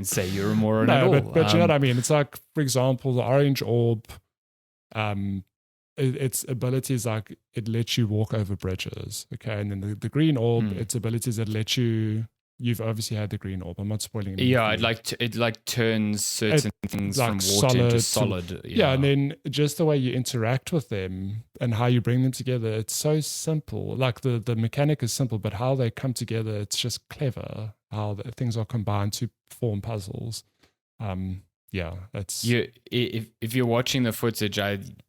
Speaker 1: say you're a moron at all.
Speaker 2: But you know what I mean? It's like, for example, the orange orb, its abilities, like it lets you walk over bridges. Okay. And then the green orb, its abilities that let you've obviously had the green orb. I'm not spoiling anything.
Speaker 1: Yeah, it turns certain things like from water into solid.
Speaker 2: Yeah, and then just the way you interact with them and how you bring them together, it's so simple. Like the mechanic is simple, but how they come together, it's just clever. How things are combined to form puzzles. That's
Speaker 1: if you're watching the footage,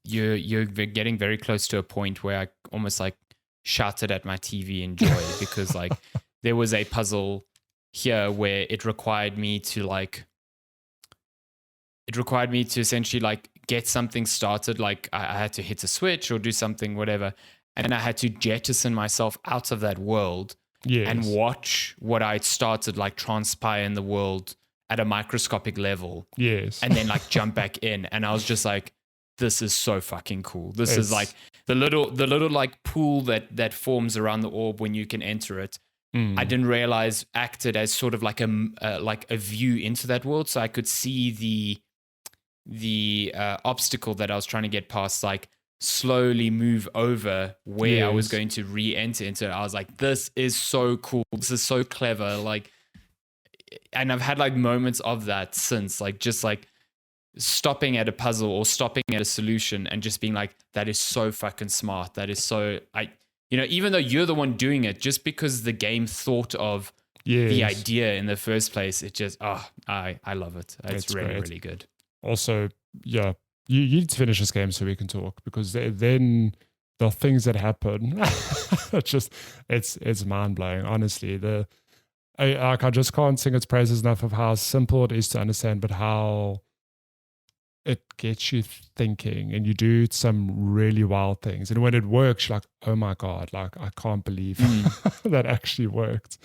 Speaker 1: you're getting very close to a point where I almost like shouted at my TV in joy because like. There was a puzzle here where it required me to essentially like get something started. Like I had to hit a switch or do something, whatever. And then I had to jettison myself out of that world and watch what I'd started like transpire in the world at a microscopic level.
Speaker 2: Yes.
Speaker 1: And then like jump back in. And I was just like, this is so fucking cool. This is like the little like pool that forms around the orb when you can enter it. I didn't realize acted as sort of like a view into that world, so I could see the obstacle that I was trying to get past, like slowly move over where I was going to re-enter into it. I was like, this is so cool. This is so clever. Like, and I've had like moments of that since, like just like stopping at a puzzle or stopping at a solution and just being like, that is so fucking smart. That is so you know, even though you're the one doing it, just because the game thought of the idea in the first place, it just, I love it. It's really, really good.
Speaker 2: Also, you need to finish this game so we can talk, because then the things that happen, it's mind-blowing, honestly. I just can't sing its praises enough of how simple it is to understand, but how it gets you thinking, and you do some really wild things. And when it works, you're like, oh my God, like I can't believe that actually worked.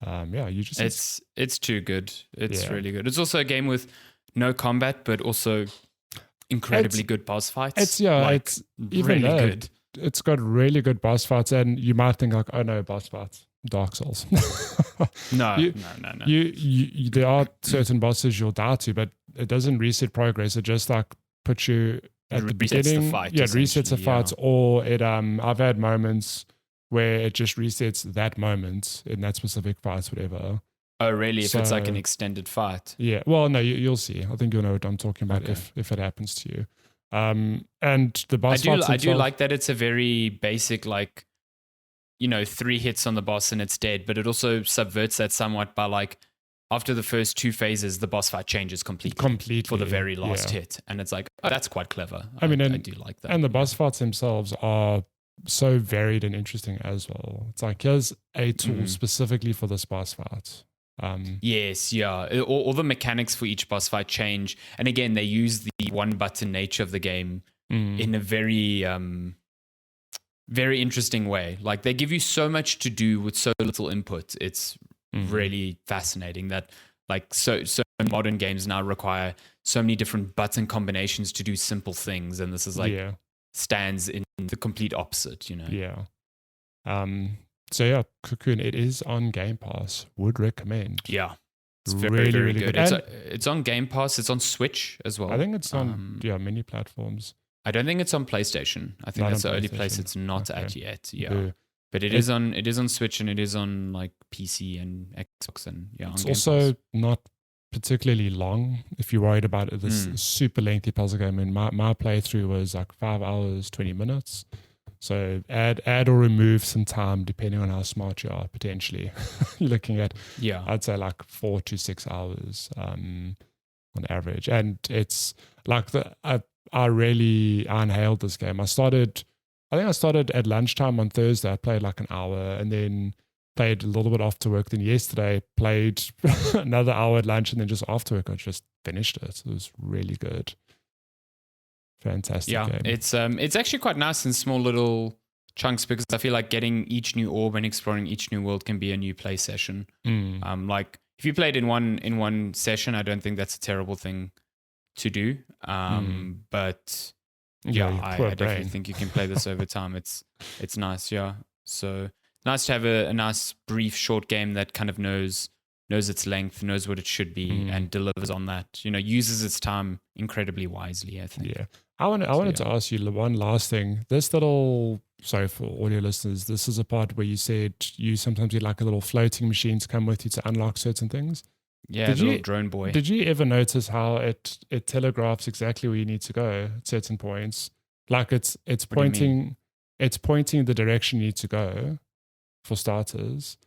Speaker 2: You just
Speaker 1: it's too good. It's really good. It's also a game with no combat, but also incredibly good boss fights.
Speaker 2: It's even really good. It's got really good boss fights, and you might think like, oh no, boss fights, Dark Souls.
Speaker 1: No.
Speaker 2: You there are certain bosses you'll die to, but it doesn't reset progress. It just like puts you at the beginning.
Speaker 1: The fight,
Speaker 2: it resets the fight, or it. I've had moments where it just resets that moment in that specific fight, whatever.
Speaker 1: Oh, really? If it's like an extended fight?
Speaker 2: Yeah. Well, no, you'll see. I think you'll know what I'm talking about if it happens to you. And the boss fights
Speaker 1: I do like that it's a very basic, like, 3 hits on the boss and it's dead, but it also subverts that somewhat by like, after the first 2 phases, the boss fight changes completely for the very last hit. And it's like, oh, that's quite clever. I do like that.
Speaker 2: And the boss fights themselves are so varied and interesting as well. It's like, here's a tool specifically for this boss fight.
Speaker 1: Yes, yeah. All the mechanics for each boss fight change. And again, they use the one-button nature of the game in a very, very interesting way. Like, they give you so much to do with so little input. It's really fascinating that, like, so modern games now require so many different button combinations to do simple things. And this is like stands in the complete opposite,
Speaker 2: Yeah. So yeah, Cocoon, it is on Game Pass. Would recommend.
Speaker 1: Yeah. It's very, very good. It's on Game Pass. It's on Switch as well.
Speaker 2: I think it's on many platforms.
Speaker 1: I don't think it's on PlayStation. I think that's the only place it's not at yet. Yeah. But it is on Switch, and it is on like PC and Xbox, and
Speaker 2: it's also not particularly long if you're worried about this super lengthy puzzle game. And my playthrough was like 5 hours, 20 minutes. So add or remove some time depending on how smart you are, potentially. You're looking at, I'd say like 4 to 6 hours on average. And it's like I really inhaled this game. I think I started at lunchtime on Thursday. I played like an hour and then played a little bit after work. Then yesterday played another hour at lunch, and then just after work I just finished it. It was really good. Fantastic game.
Speaker 1: It's actually quite nice in small little chunks, because I feel like getting each new orb and exploring each new world can be a new play session. Like if you played in one session, I don't think that's a terrible thing to do. But I definitely think you can play this over time. It's nice, So nice to have a nice brief short game that kind of knows its length, knows what it should be, and delivers on that. Uses its time incredibly wisely, I think.
Speaker 2: Yeah. I wanted to ask you one last thing. This little, sorry for audio listeners, this is a part where you said you sometimes get like a little floating machine to come with you to unlock certain things.
Speaker 1: Yeah, the little drone boy.
Speaker 2: Did you ever notice how it telegraphs exactly where you need to go at certain points? Like it's pointing the direction you need to go, for starters.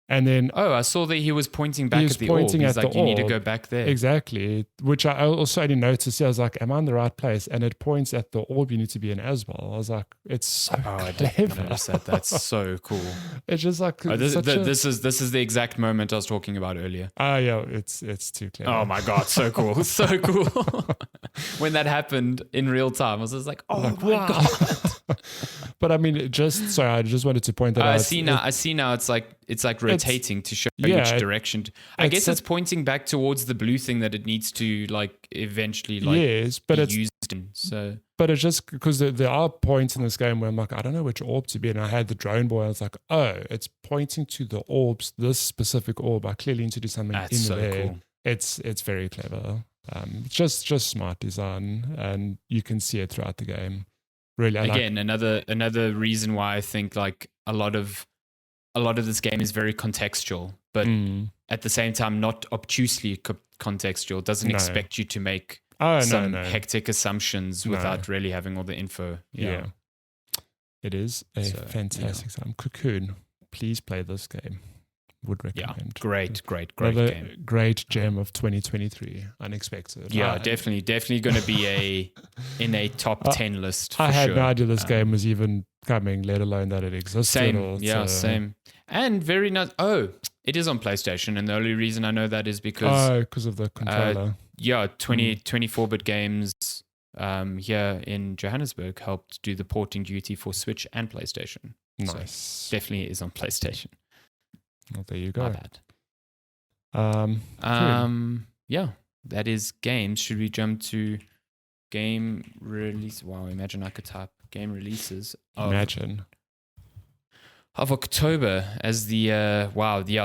Speaker 2: And then
Speaker 1: I saw that he was pointing back at the orb. He's like, you need to go back there.
Speaker 2: Exactly. Which I also only noticed. I was like, am I in the right place? And it points at the orb you need to be in as well. I was like, it's so clever.
Speaker 1: I didn't notice that. That's so cool.
Speaker 2: It's just like
Speaker 1: this is the exact moment I was talking about earlier.
Speaker 2: Yeah, it's too clever.
Speaker 1: Oh my God, so cool. So cool. When that happened in real time, I was just like, oh my God.
Speaker 2: But I mean, I just wanted to point that out.
Speaker 1: I see now it's like rotating to show which direction. I guess it's pointing back towards the blue thing that it needs to like eventually be used in. So,
Speaker 2: but it's just because there are points in this game where I'm like, I don't know which orb to be, and I had the drone boy. I was like, oh, it's pointing to the orbs, this specific orb. I clearly need to do something there. Cool. It's very clever. Just smart design, and you can see it throughout the game. Really,
Speaker 1: another reason why I think like a lot of this game is very contextual, but at the same time not obtusely contextual. Doesn't expect you to make hectic assumptions without really having all the info.
Speaker 2: Yeah. It is a fantastic time. Cocoon, please play this game. Would recommend.
Speaker 1: Yeah, great
Speaker 2: Another
Speaker 1: game.
Speaker 2: Great gem of 2023. Unexpected.
Speaker 1: Yeah, definitely going to be in a top 10 list.
Speaker 2: I had no idea this game was even coming, let alone that it existed.
Speaker 1: Same. And very nice. Oh, it is on PlayStation, and the only reason I know that is because
Speaker 2: of the controller.
Speaker 1: 24-bit games here in Johannesburg helped do the porting duty for Switch and PlayStation.
Speaker 2: Nice.
Speaker 1: So definitely is on PlayStation.
Speaker 2: Well, there you go.
Speaker 1: My bad.
Speaker 2: Cool.
Speaker 1: Yeah, that is games. Should we jump to game release? Wow, imagine I could type game releases of October as the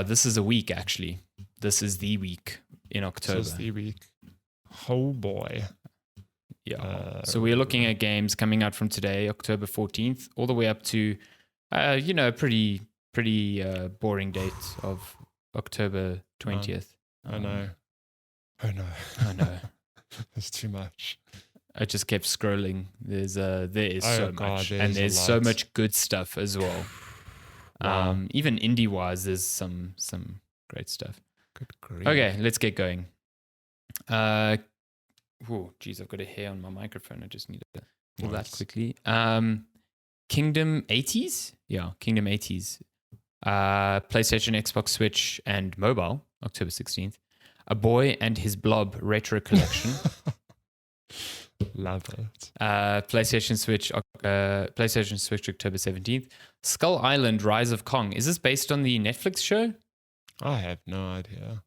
Speaker 1: this is a week actually. This is the week in October.
Speaker 2: This is the week. Oh boy.
Speaker 1: Yeah. So we're looking at games coming out from today, October 14th, all the way up to a pretty boring date of October 20th.
Speaker 2: I know. I know. There's too much.
Speaker 1: I just kept scrolling. There is so much, and there's so much good stuff as well. Wow. Even indie wise, there's some great stuff.
Speaker 2: Good grief.
Speaker 1: Okay, let's get going. Oh, geez, I've got a hair on my microphone. I just need to pull that quickly. Kingdom 80s? Yeah, Kingdom 80s. PlayStation, Xbox, Switch, and mobile, October 16th. A Boy and His Blob Retro Collection.
Speaker 2: Love it.
Speaker 1: PlayStation Switch, October 17th. Skull Island, Rise of Kong. Is this based on the Netflix show?
Speaker 2: I have no idea.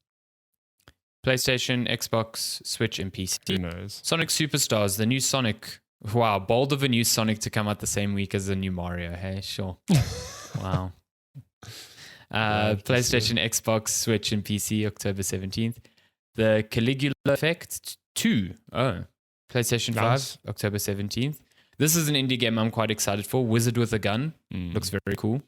Speaker 1: PlayStation, Xbox, Switch, and PC.
Speaker 2: Who knows? Sonic
Speaker 1: Superstars, the new Sonic. Wow, bold of a new Sonic to come out the same week as the new Mario. Hey, sure. Wow. PlayStation, Xbox, Switch, and PC, October 17th. The Caligula Effect 2. Oh. PlayStation 5, October 17th. This is an indie game I'm quite excited for. Wizard with a Gun. Looks very cool.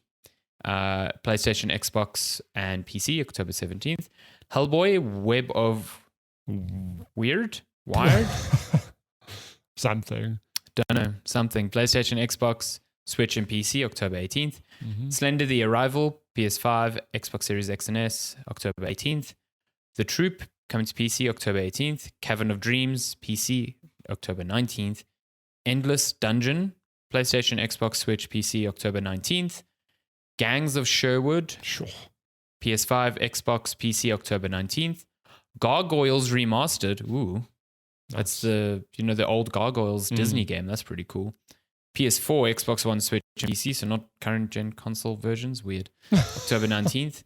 Speaker 1: PlayStation, Xbox, and PC, October 17th. Hellboy, Web of Wired?
Speaker 2: Something.
Speaker 1: Don't know. Something. PlayStation, Xbox, Switch, and PC, October 18th. Slender the Arrival, PS5, Xbox Series X and S, October 18th. The Troop, coming to PC, October 18th. Cavern of Dreams, PC, October 19th. Endless Dungeon, PlayStation, Xbox, Switch, PC, October 19th. Gangs of Sherwood, PS5, Xbox, PC, October 19th. Gargoyles Remastered. Ooh. That's the old Gargoyles Disney game. That's pretty cool. PS4, Xbox One, Switch, PC, so not current gen console versions. Weird. October 19th.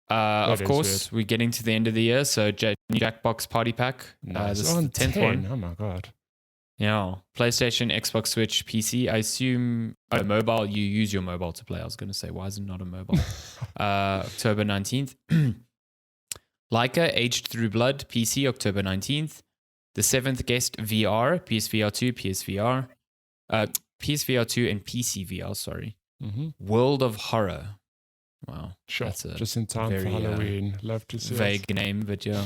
Speaker 1: Of course, we're getting to the end of the year, so Jackbox Party Pack. This is the 10th one.
Speaker 2: Oh my God.
Speaker 1: Yeah. PlayStation, Xbox, Switch, PC. I assume mobile, you use your mobile to play. I was going to say, why is it not a mobile? October 19th. Leica, Aged Through Blood, PC, October 19th. The Seventh Guest VR, PSVR 2, PSVR. PSVR 2 and PC VR, sorry. World of Horror. Wow.
Speaker 2: Sure.
Speaker 1: That's
Speaker 2: just in time for Halloween. Love to see
Speaker 1: vague name, but yeah.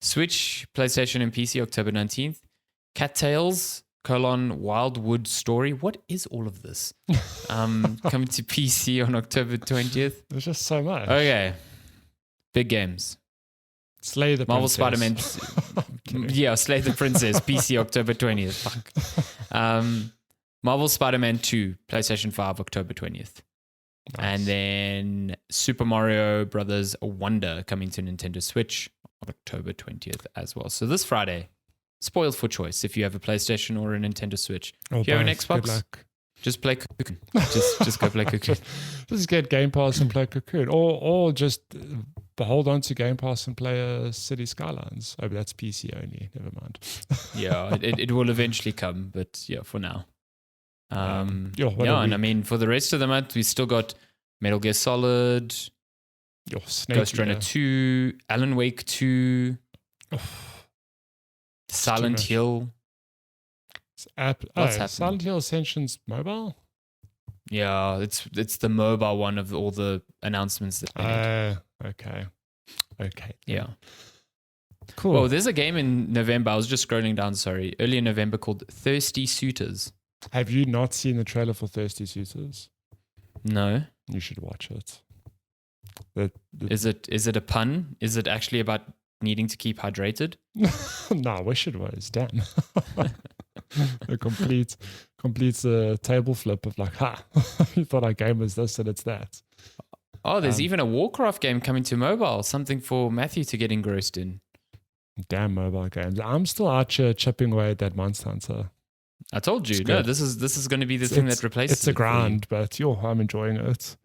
Speaker 1: Switch, PlayStation, and PC, October 19th. Cattails, Wildwood Story. What is all of this? Coming to PC on October 20th.
Speaker 2: There's just so much.
Speaker 1: Okay. Big games.
Speaker 2: Slay the
Speaker 1: Marvel
Speaker 2: Princess.
Speaker 1: Spider-Man. Yeah, Slay the Princess. PC, October 20th. Fuck. Marvel Spider-Man 2, PlayStation 5, October 20th. Nice. And then Super Mario Brothers Wonder coming to Nintendo Switch on October 20th as well. So this Friday, spoiled for choice if you have a PlayStation or a Nintendo Switch. If you have an Xbox, just play Cocoon. just go play Cocoon.
Speaker 2: just get Game Pass and play Cocoon. Or just hold on to Game Pass and play City Skylines. Oh, but that's PC only. Never mind.
Speaker 1: Yeah, it will eventually come, but yeah, for now. And I mean, for the rest of the month, we still got Metal Gear Solid, Ghost Runner 2, Alan Wake 2, Silent Hill.
Speaker 2: Silent Hill Ascension's mobile?
Speaker 1: Yeah, it's the mobile one of all the announcements that they made.
Speaker 2: Okay.
Speaker 1: Yeah.
Speaker 2: Cool.
Speaker 1: Well, there's a game in November. I was just scrolling down, early in November called Thirsty Suitors.
Speaker 2: Have you not seen the trailer for Thirsty Suitors?
Speaker 1: No.
Speaker 2: You should watch it.
Speaker 1: Is it a pun? Is it actually about needing to keep hydrated?
Speaker 2: No, I wish it was. Damn. A complete table flip of like, you thought our game was this and it's that.
Speaker 1: Oh, there's even a Warcraft game coming to mobile. Something for Matthew to get engrossed in.
Speaker 2: Damn mobile games. I'm still out here chipping away at that Monster Hunter.
Speaker 1: I told you.
Speaker 2: It's
Speaker 1: No,
Speaker 2: good.
Speaker 1: this is going to be the thing that replaces
Speaker 2: it's a
Speaker 1: it for you.
Speaker 2: grind, but I'm enjoying it.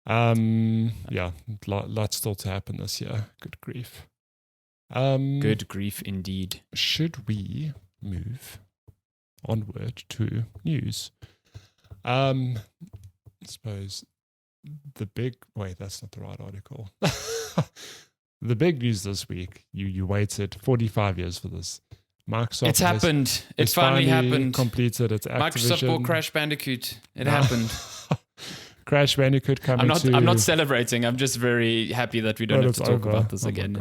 Speaker 2: Yeah, lots still to happen this year. Good grief.
Speaker 1: Good grief indeed.
Speaker 2: Should we move onward to news? I suppose that's not the right article. The big news this week, you waited 45 years for this. Microsoft
Speaker 1: It's happened. It finally happened.
Speaker 2: Completed its Activision.
Speaker 1: Microsoft bought Crash Bandicoot. It happened.
Speaker 2: Crash Bandicoot coming
Speaker 1: I'm not celebrating. I'm just very happy that we don't have to talk about this again.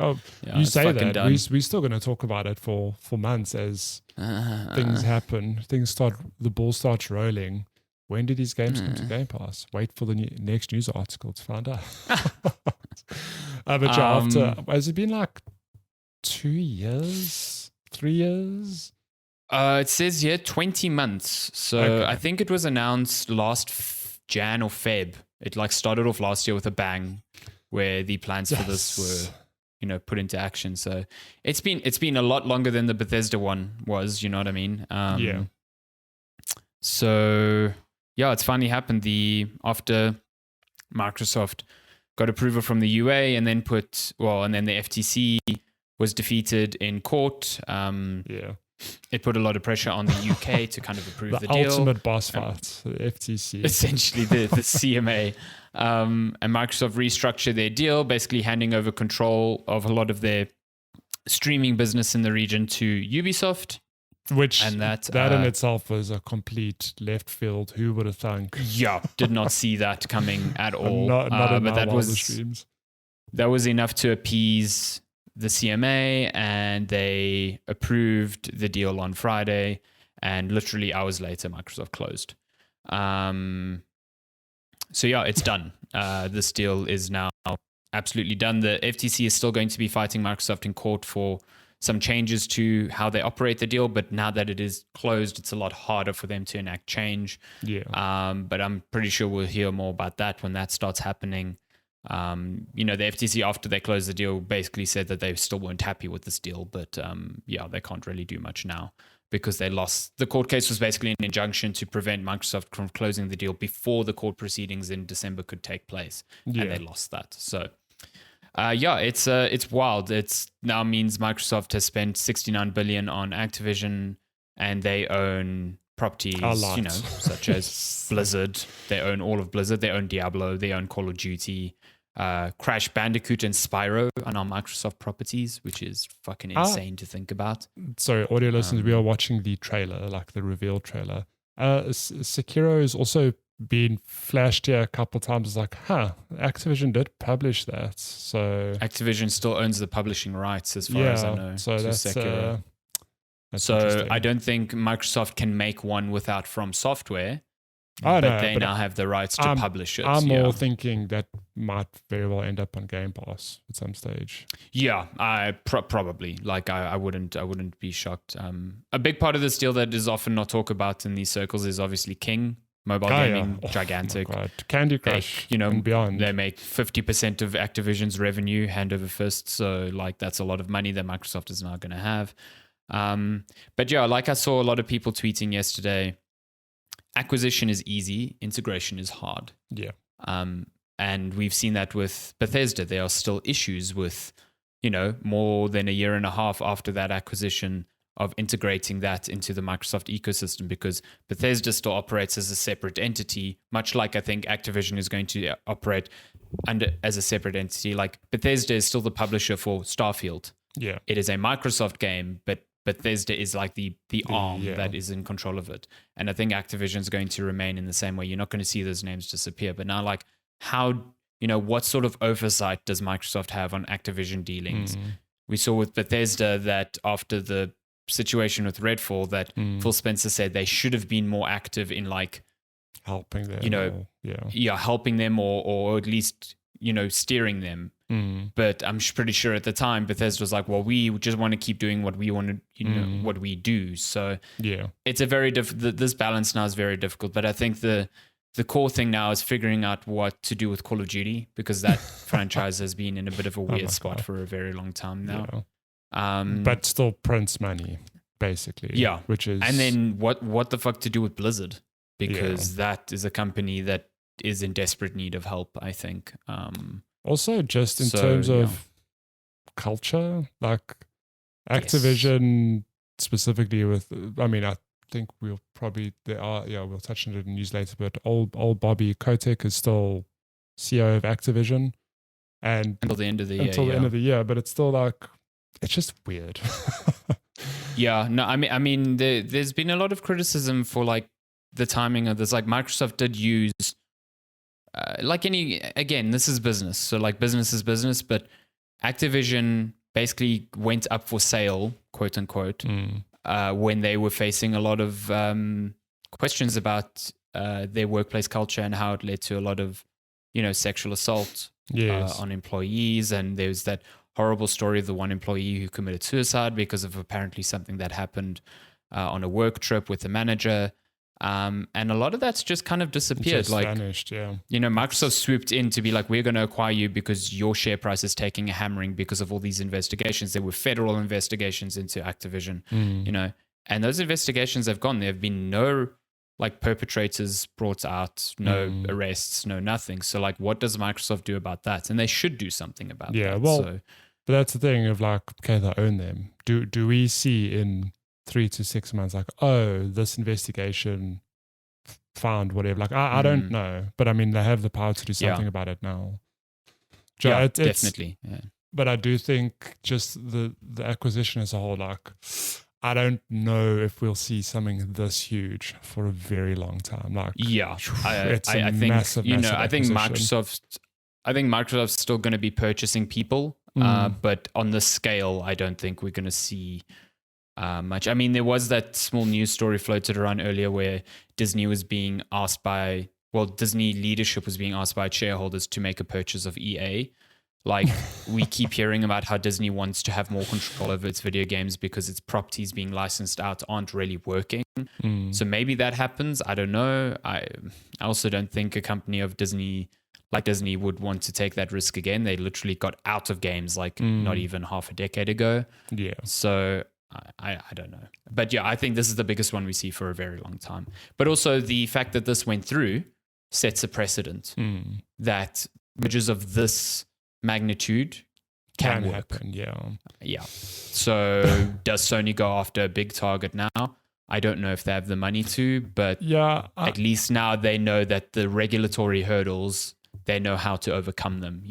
Speaker 2: You say that. We're still going to talk about it for months as things happen. The ball starts rolling. When do these games come to Game Pass? Wait for the next news article to find out. But after, has it been like 2 years? 3 years?
Speaker 1: It says here 20 months. So okay. I think it was announced last Jan or Feb. It started off last year with a bang, where the plans for this were, put into action. So it's been a lot longer than the Bethesda one was. You know what I mean?
Speaker 2: Yeah.
Speaker 1: So yeah, it's finally happened. After Microsoft got approval from the UA, and then the FTC was defeated in court. It put a lot of pressure on the UK to kind of approve the deal.
Speaker 2: The ultimate boss fight, the FTC.
Speaker 1: Essentially, the CMA. And Microsoft restructured their deal, basically handing over control of a lot of their streaming business in the region to Ubisoft.
Speaker 2: That in itself was a complete left field. Who would have thunk?
Speaker 1: Yeah, did not see that coming at all.
Speaker 2: Not but
Speaker 1: that was enough to appease the CMA, and they approved the deal on Friday, and literally hours later Microsoft closed. So yeah, it's done. This deal is now absolutely done. The FTC is still going to be fighting Microsoft in court for some changes to how they operate the deal, but now that it is closed, it's a lot harder for them to enact change. But I'm pretty sure we'll hear more about that when that starts happening. The FTC, after they closed the deal, basically said that they still weren't happy with this deal, but they can't really do much now because they lost. The court case was basically an injunction to prevent Microsoft from closing the deal before the court proceedings in December could take place, and they lost that. So it's wild. It's now means Microsoft has spent $69 billion on Activision, and they own properties, such as Blizzard. They own all of Blizzard. They own Diablo. They own Call of Duty. Crash Bandicoot and Spyro are now Microsoft properties, which is fucking insane to think about.
Speaker 2: Sorry, audio listeners, we are watching the trailer, like the reveal trailer. Sekiro has also been flashed here a couple times. It's like, Activision did publish that. So
Speaker 1: Activision still owns the publishing rights, as far as I know.
Speaker 2: So that's
Speaker 1: Sekiro. So I don't think Microsoft can make one without From Software. They now have the rights to publish it.
Speaker 2: I'm more thinking that might very well end up on Game Pass at some stage.
Speaker 1: Yeah, probably. I wouldn't be shocked. A big part of this deal that is often not talked about in these circles is obviously King. Mobile gaming, gigantic.
Speaker 2: Candy Crush, and beyond.
Speaker 1: They make 50% of Activision's revenue hand over fist. So that's a lot of money that Microsoft is now going to have. But yeah, I saw a lot of people tweeting yesterday, acquisition is easy, integration is hard.
Speaker 2: Yeah.
Speaker 1: And we've seen that with Bethesda. There are still issues with, more than a year and a half after that acquisition of integrating that into the Microsoft ecosystem, because Bethesda still operates as a separate entity, much like I think Activision is going to operate as a separate entity. Like Bethesda is still the publisher for Starfield.
Speaker 2: Yeah.
Speaker 1: It is a Microsoft game, but Bethesda is like the arm that is in control of it. And I think Activision is going to remain in the same way. You're not going to see those names disappear. But now, what sort of oversight does Microsoft have on Activision dealings? We saw with Bethesda that after the situation with Redfall, that Phil Spencer said they should have been more active in
Speaker 2: helping them.
Speaker 1: Helping them or at least steering them. But I'm pretty sure at the time Bethesda was like, well, we just want to keep doing what we want to, what we do. So it's a very this balance now is very difficult. But I think the core thing now is figuring out what to do with Call of Duty, because that franchise has been in a bit of a weird spot for a very long time now.
Speaker 2: But still prints money, basically.
Speaker 1: Yeah.
Speaker 2: Which is...
Speaker 1: And then what the fuck to do with Blizzard? Because that is a company that is in desperate need of help, I think.
Speaker 2: Also, just in terms of culture, like Activision specifically with, I mean, I think we'll touch on it in the news later, but old Bobby Kotick is still CEO of Activision. And
Speaker 1: until the end of the year.
Speaker 2: Until the end of the year, but it's still like, it's just weird.
Speaker 1: Yeah, no, I mean, there's been a lot of criticism for like the timing of this. Like Microsoft did use, again, this is business. So like business is business, but Activision basically went up for sale, quote unquote, when they were facing a lot of questions about their workplace culture and how it led to a lot of, sexual assault on employees. And there's that horrible story of the one employee who committed suicide because of apparently something that happened on a work trip with the manager. And a lot of that's just kind of disappeared.
Speaker 2: Just vanished, yeah.
Speaker 1: Microsoft swooped in to be like, we're going to acquire you because your share price is taking a hammering because of all these investigations. There were federal investigations into Activision, and those investigations have gone. There have been no perpetrators brought out, no arrests, no nothing. So like, what does Microsoft do about that? And they should do something about that.
Speaker 2: Yeah, well, but that's the thing of like, okay, they own them. Do we see in 3 to 6 months, like, oh, this investigation found whatever. Like, I don't know, but I mean, they have the power to do something about it now.
Speaker 1: Definitely. Yeah.
Speaker 2: But I do think just the acquisition as a whole, like, I don't know if we'll see something this huge for a very long time. Like, it's a massive
Speaker 1: I think
Speaker 2: acquisition.
Speaker 1: I think Microsoft's still going to be purchasing people, but on the scale, I don't think we're going to see much. I mean, there was that small news story floated around earlier where Disney was being asked Disney leadership was being asked by shareholders to make a purchase of EA. Like, we keep hearing about how Disney wants to have more control over its video games because its properties being licensed out aren't really working. So maybe that happens. I don't know. I also don't think a company of Disney like Disney would want to take that risk again. They literally got out of games not even half a decade ago. Yeah. So I don't know. But yeah, I think this is the biggest one we see for a very long time. But also the fact that this went through sets a precedent that mergers of this magnitude can work.
Speaker 2: Happen,
Speaker 1: yeah. So does Sony go after a big target now? I don't know if they have the money to, but at least now they know that the regulatory hurdles, they know how to overcome them,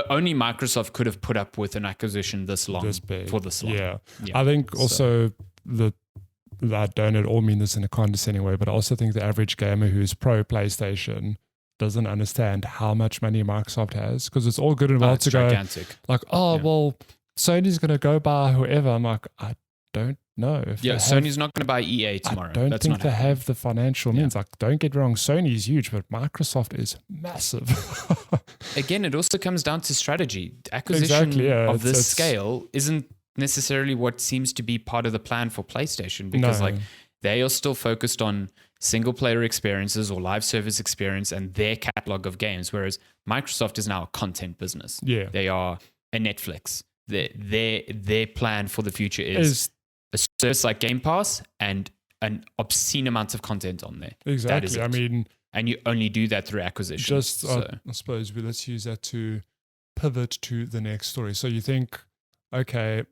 Speaker 1: Only Microsoft could have put up with an acquisition this long for this long.
Speaker 2: Yeah. I think also I don't at all mean this in a condescending way, but I also think the average gamer who's pro PlayStation doesn't understand how much money Microsoft has, because it's all good and well to
Speaker 1: gigantic.
Speaker 2: Go like, well, Sony's going to go buy whoever. I'm like, I don't know.
Speaker 1: Sony's not going to buy EA tomorrow.
Speaker 2: I don't think they have the financial means. Like, don't get me wrong, Sony's huge, but Microsoft is massive.
Speaker 1: Again, it also comes down to strategy. Acquisition of this scale isn't necessarily what seems to be part of the plan for PlayStation, because they are still focused on single player experiences or live service experience and their catalog of games, whereas Microsoft is now a content business. Yeah. They are a Netflix. Their plan for the future is a service like Game Pass and an obscene amount of content on there.
Speaker 2: Exactly.
Speaker 1: That is it.
Speaker 2: I mean,
Speaker 1: and you only do that through acquisition.
Speaker 2: I suppose let's use that to pivot to the next story. So you think, okay,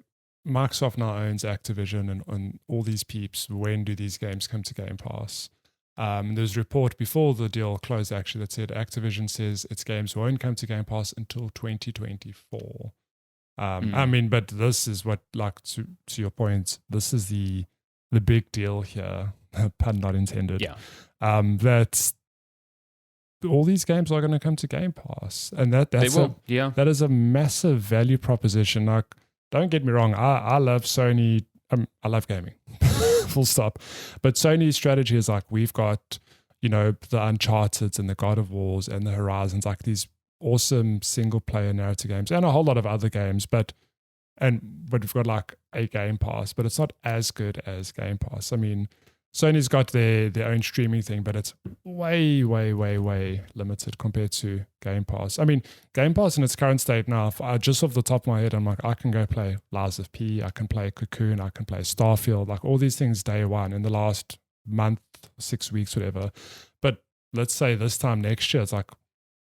Speaker 2: Microsoft now owns Activision and all these peeps. When do these games come to Game Pass? There's a report before the deal closed actually that said Activision says its games won't come to Game Pass until 2024. I mean, but this is what, like, to your point, this is the big deal here, pun not intended.
Speaker 1: Yeah.
Speaker 2: That all these games are going to come to Game Pass, and that is a massive value proposition. Like, don't get me wrong, I love Sony. I love gaming, full stop. But Sony's strategy is like, we've got, the Uncharted and the God of Wars and the Horizons, like these awesome single player narrative games and a whole lot of other games, but we've got like a Game Pass, but it's not as good as Game Pass. I mean, Sony's got their own streaming thing, but it's way, way, way, way limited compared to Game Pass. I mean, Game Pass in its current state now, just off the top of my head, I'm like, I can go play Lies of P, I can play Cocoon, I can play Starfield, like all these things day one in the last month, 6 weeks, whatever. But let's say this time next year, it's like,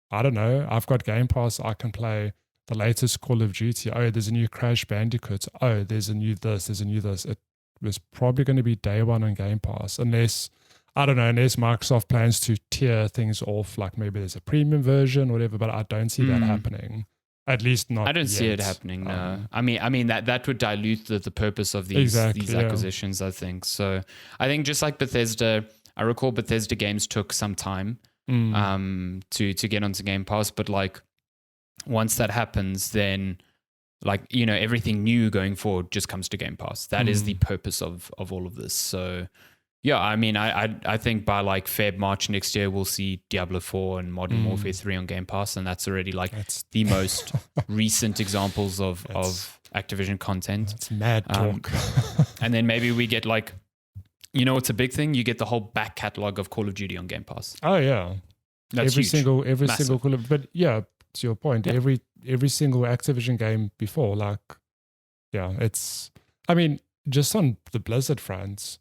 Speaker 2: I don't know, I've got Game Pass, I can play the latest Call of Duty. Oh, there's a new Crash Bandicoot. Oh, there's a new this, there's a new this. It was probably going to be day one on Game Pass, unless Microsoft plans to tier things off, like maybe there's a premium version, whatever, but I don't see that happening. At least not
Speaker 1: I don't
Speaker 2: yet.
Speaker 1: see it happening, no. I mean that would dilute the purpose of these acquisitions, I think. So I think just like Bethesda, I recall Bethesda games took some time to get onto Game Pass, but like once that happens, then like, you know, everything new going forward just comes to Game Pass. That is the purpose of all of this. So yeah, I mean, I think by like Feb, March next year, we'll see Diablo 4 and Modern Warfare 3 on Game Pass. And that's already like the most recent examples of Activision content.
Speaker 2: It's mad talk. Mm. And
Speaker 1: then maybe we get like, you know, it's a big thing. You get the whole back catalog of Call of Duty on Game Pass.
Speaker 2: Oh yeah.
Speaker 1: That's
Speaker 2: every
Speaker 1: huge.
Speaker 2: single Call of, but yeah, to your point, every single Activision game before, like, yeah, it's, I mean, just on the Blizzard front,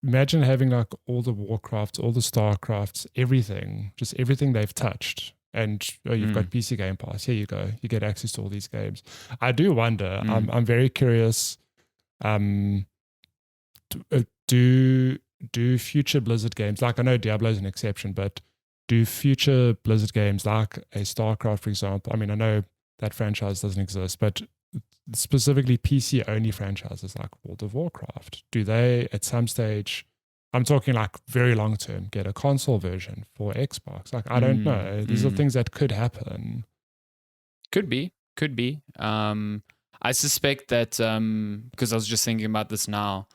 Speaker 2: imagine having like all the Warcrafts, all the Starcrafts, everything they've touched. And you've got PC Game Pass. Here you go. You get access to all these games. I do wonder, I'm very curious, do future Blizzard games, like I know Diablo is an exception, but do future Blizzard games like a StarCraft, for example, I mean, I know that franchise doesn't exist, but specifically PC-only franchises like World of Warcraft, do they at some stage, I'm talking like very long term, get a console version for Xbox? Like, I don't know. These are things that could happen.
Speaker 1: Could be. I suspect that, because I was just thinking about this now,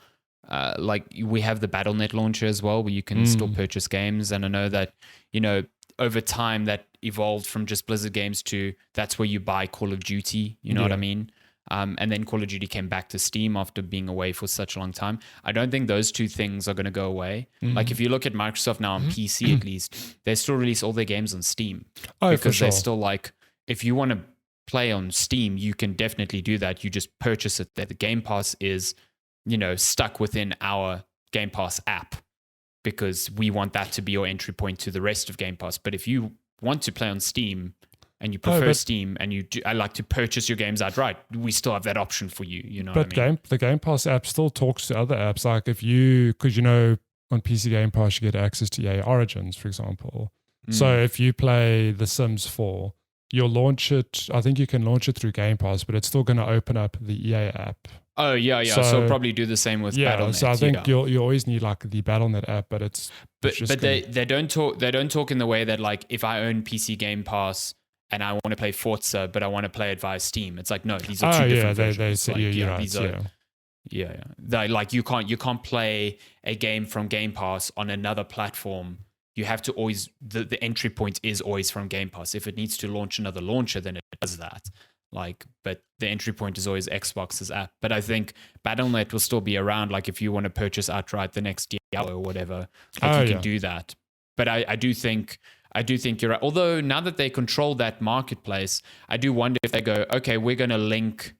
Speaker 1: like we have the Battle.net launcher as well, where you can still purchase games. And I know that, you know, over time that evolved from just Blizzard games to that's where you buy Call of Duty, you know what I mean? And then Call of Duty came back to Steam after being away for such a long time. I don't think those two things are going to go away. Like if you look at Microsoft now on PC at least, they still release all their games on Steam. Because they're still like, if you want to play on Steam, you can definitely do that. You just purchase it there. The Game Pass is, you know, stuck within our Game Pass app because we want that to be your entry point to the rest of Game Pass. But if you want to play on Steam and you prefer Steam and I like to purchase your games outright, we still have that option for you. You know what I mean?
Speaker 2: The Game Pass app still talks to other apps. Like if you, because you know, on PC Game Pass, you get access to EA Origins, for example. So if you play The Sims 4, you'll launch it. I think you can launch it through Game Pass, but it's still going to open up the EA app.
Speaker 1: Oh yeah. So probably do the same with Battle.net.
Speaker 2: So I think you always need like the Battle.net app, but
Speaker 1: they don't talk in the way that like if I own PC Game Pass and I want to play Forza, but I want to play it via Steam. It's like no, these are two different versions.
Speaker 2: They say
Speaker 1: They like you can't play a game from Game Pass on another platform. You have to always the entry point is always from Game Pass. If it needs to launch another launcher, then it does that. Like, but the entry point is always Xbox's app. But I think Battle.net will still be around. Like, if you want to purchase outright the next Diablo or whatever, like you can do that. But I do think you're right. Although now that they control that marketplace, I do wonder if they go, okay, we're going to link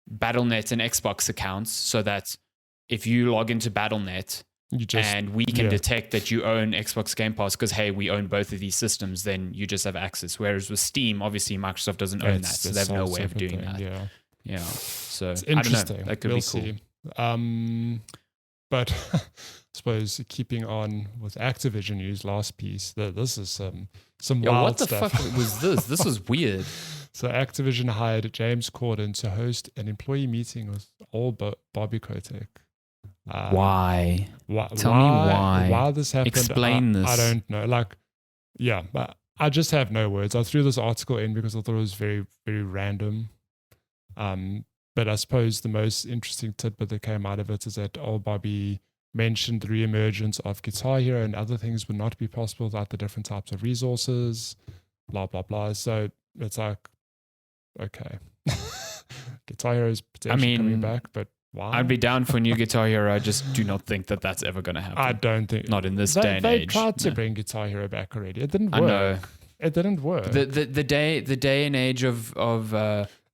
Speaker 1: Battle.net and Xbox accounts so that if you log into Battle.net and we can detect that you own Xbox Game Pass because, hey, we own both of these systems, then you just have access. Whereas with Steam, obviously Microsoft doesn't own that, so they have no way of doing that. Yeah. So
Speaker 2: it's interesting.
Speaker 1: I don't know. That could be cool.
Speaker 2: See. But I suppose keeping on with Activision news, last piece, this is some wild stuff.
Speaker 1: What the fuck was this? This was weird.
Speaker 2: So Activision hired James Corden to host an employee meeting with old Bobby Kotick.
Speaker 1: Why? Tell me why.
Speaker 2: Why this happened?
Speaker 1: Explain this.
Speaker 2: I don't know. Like, yeah, but I just have no words. I threw this article in because I thought it was very, very random. But I suppose the most interesting tidbit that came out of it is that old Bobby mentioned the reemergence of Guitar Hero and other things would not be possible without the different types of resources, blah, blah, blah. So it's like, okay. Guitar Hero is potentially coming back, but Why?
Speaker 1: I'd be down for a new Guitar Hero. I just do not think that that's ever going to happen.
Speaker 2: I don't think.
Speaker 1: Not in this day and age.
Speaker 2: They tried to bring Guitar Hero back already. It didn't work.
Speaker 1: I know.
Speaker 2: It didn't work.
Speaker 1: The day and age of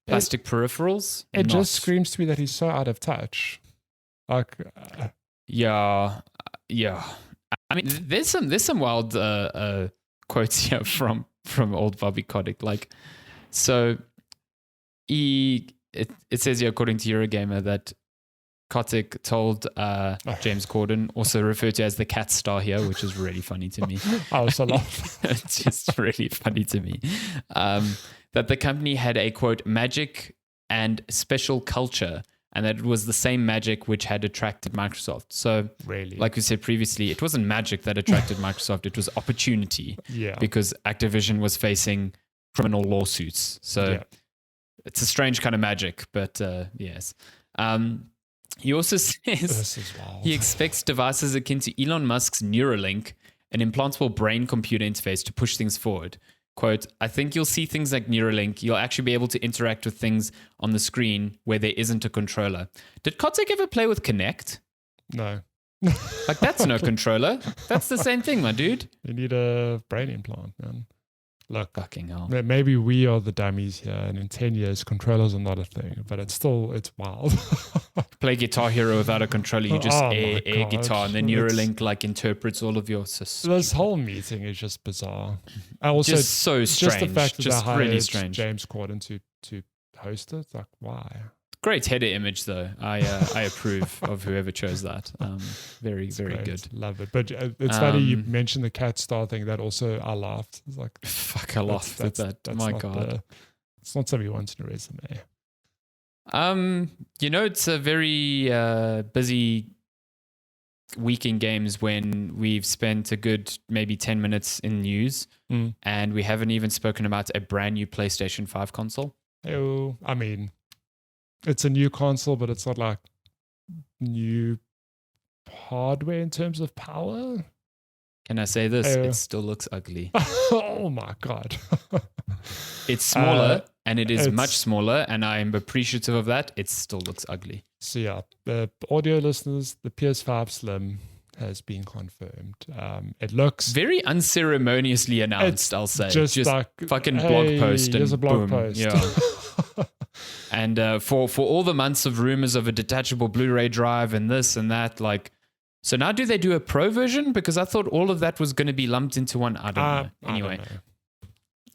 Speaker 1: plastic peripherals.
Speaker 2: It just screams to me that he's so out of touch. Like,
Speaker 1: yeah. I mean, there's some wild quotes here from old Bobby Kotick. Like, so it says here, according to Eurogamer, that Kotick told James Corden, also referred to as the cat star here, which is really funny to me.
Speaker 2: I was a laugh.
Speaker 1: It's just really funny to me. That the company had a, quote, magic and special culture, and that it was the same magic which had attracted Microsoft. So,
Speaker 2: really,
Speaker 1: like we said previously, it wasn't magic that attracted Microsoft. It was opportunity.
Speaker 2: Yeah.
Speaker 1: Because Activision was facing criminal lawsuits. So it's a strange kind of magic, but yes. He also says he expects devices akin to Elon Musk's Neuralink, an implantable brain computer interface, to push things forward. Quote, I think you'll see things like Neuralink. You'll actually be able to interact with things on the screen where there isn't a controller. Did Kotick ever play with Kinect?
Speaker 2: No.
Speaker 1: Like, that's no controller. That's the same thing, my dude.
Speaker 2: You need a brain implant, man. Look,
Speaker 1: fucking hell.
Speaker 2: Maybe we are the dummies here, and in 10 years, controllers are not a thing, but it's wild.
Speaker 1: Play Guitar Hero without a controller. You just air guitar, and then Neuralink like interprets all of your systems.
Speaker 2: This whole meeting is just bizarre. Also,
Speaker 1: just so strange.
Speaker 2: Just the fact that
Speaker 1: just
Speaker 2: they
Speaker 1: really
Speaker 2: hired
Speaker 1: strange.
Speaker 2: James Corden to host it, like, why?
Speaker 1: Great header image, though. I approve of whoever chose that. Very, very good.
Speaker 2: Love it. But it's funny you mentioned the cat star thing. That also I laughed. It's like,
Speaker 1: fuck, I laughed at that.
Speaker 2: That's
Speaker 1: My God,
Speaker 2: it's not something you want in a resume.
Speaker 1: It's a very busy week in games when we've spent a good maybe 10 minutes in news, and we haven't even spoken about a brand new PlayStation 5 console.
Speaker 2: Oh, I mean, it's a new console, but it's not like new hardware in terms of power.
Speaker 1: Can I say this? It still looks ugly.
Speaker 2: Oh my God.
Speaker 1: It's smaller, and it is much smaller, and I am appreciative of that. It still looks ugly.
Speaker 2: So yeah, the audio listeners, the PS5 Slim has been confirmed. It looks
Speaker 1: very unceremoniously announced, I'll say.
Speaker 2: Just like,
Speaker 1: fucking blog post and
Speaker 2: a blog
Speaker 1: boom.
Speaker 2: Post.
Speaker 1: Yeah. And for all the months of rumors of a detachable Blu-ray drive and this and that, like, so now do they do a pro version? Because I thought all of that was going to be lumped into one. I don't know. Anyway.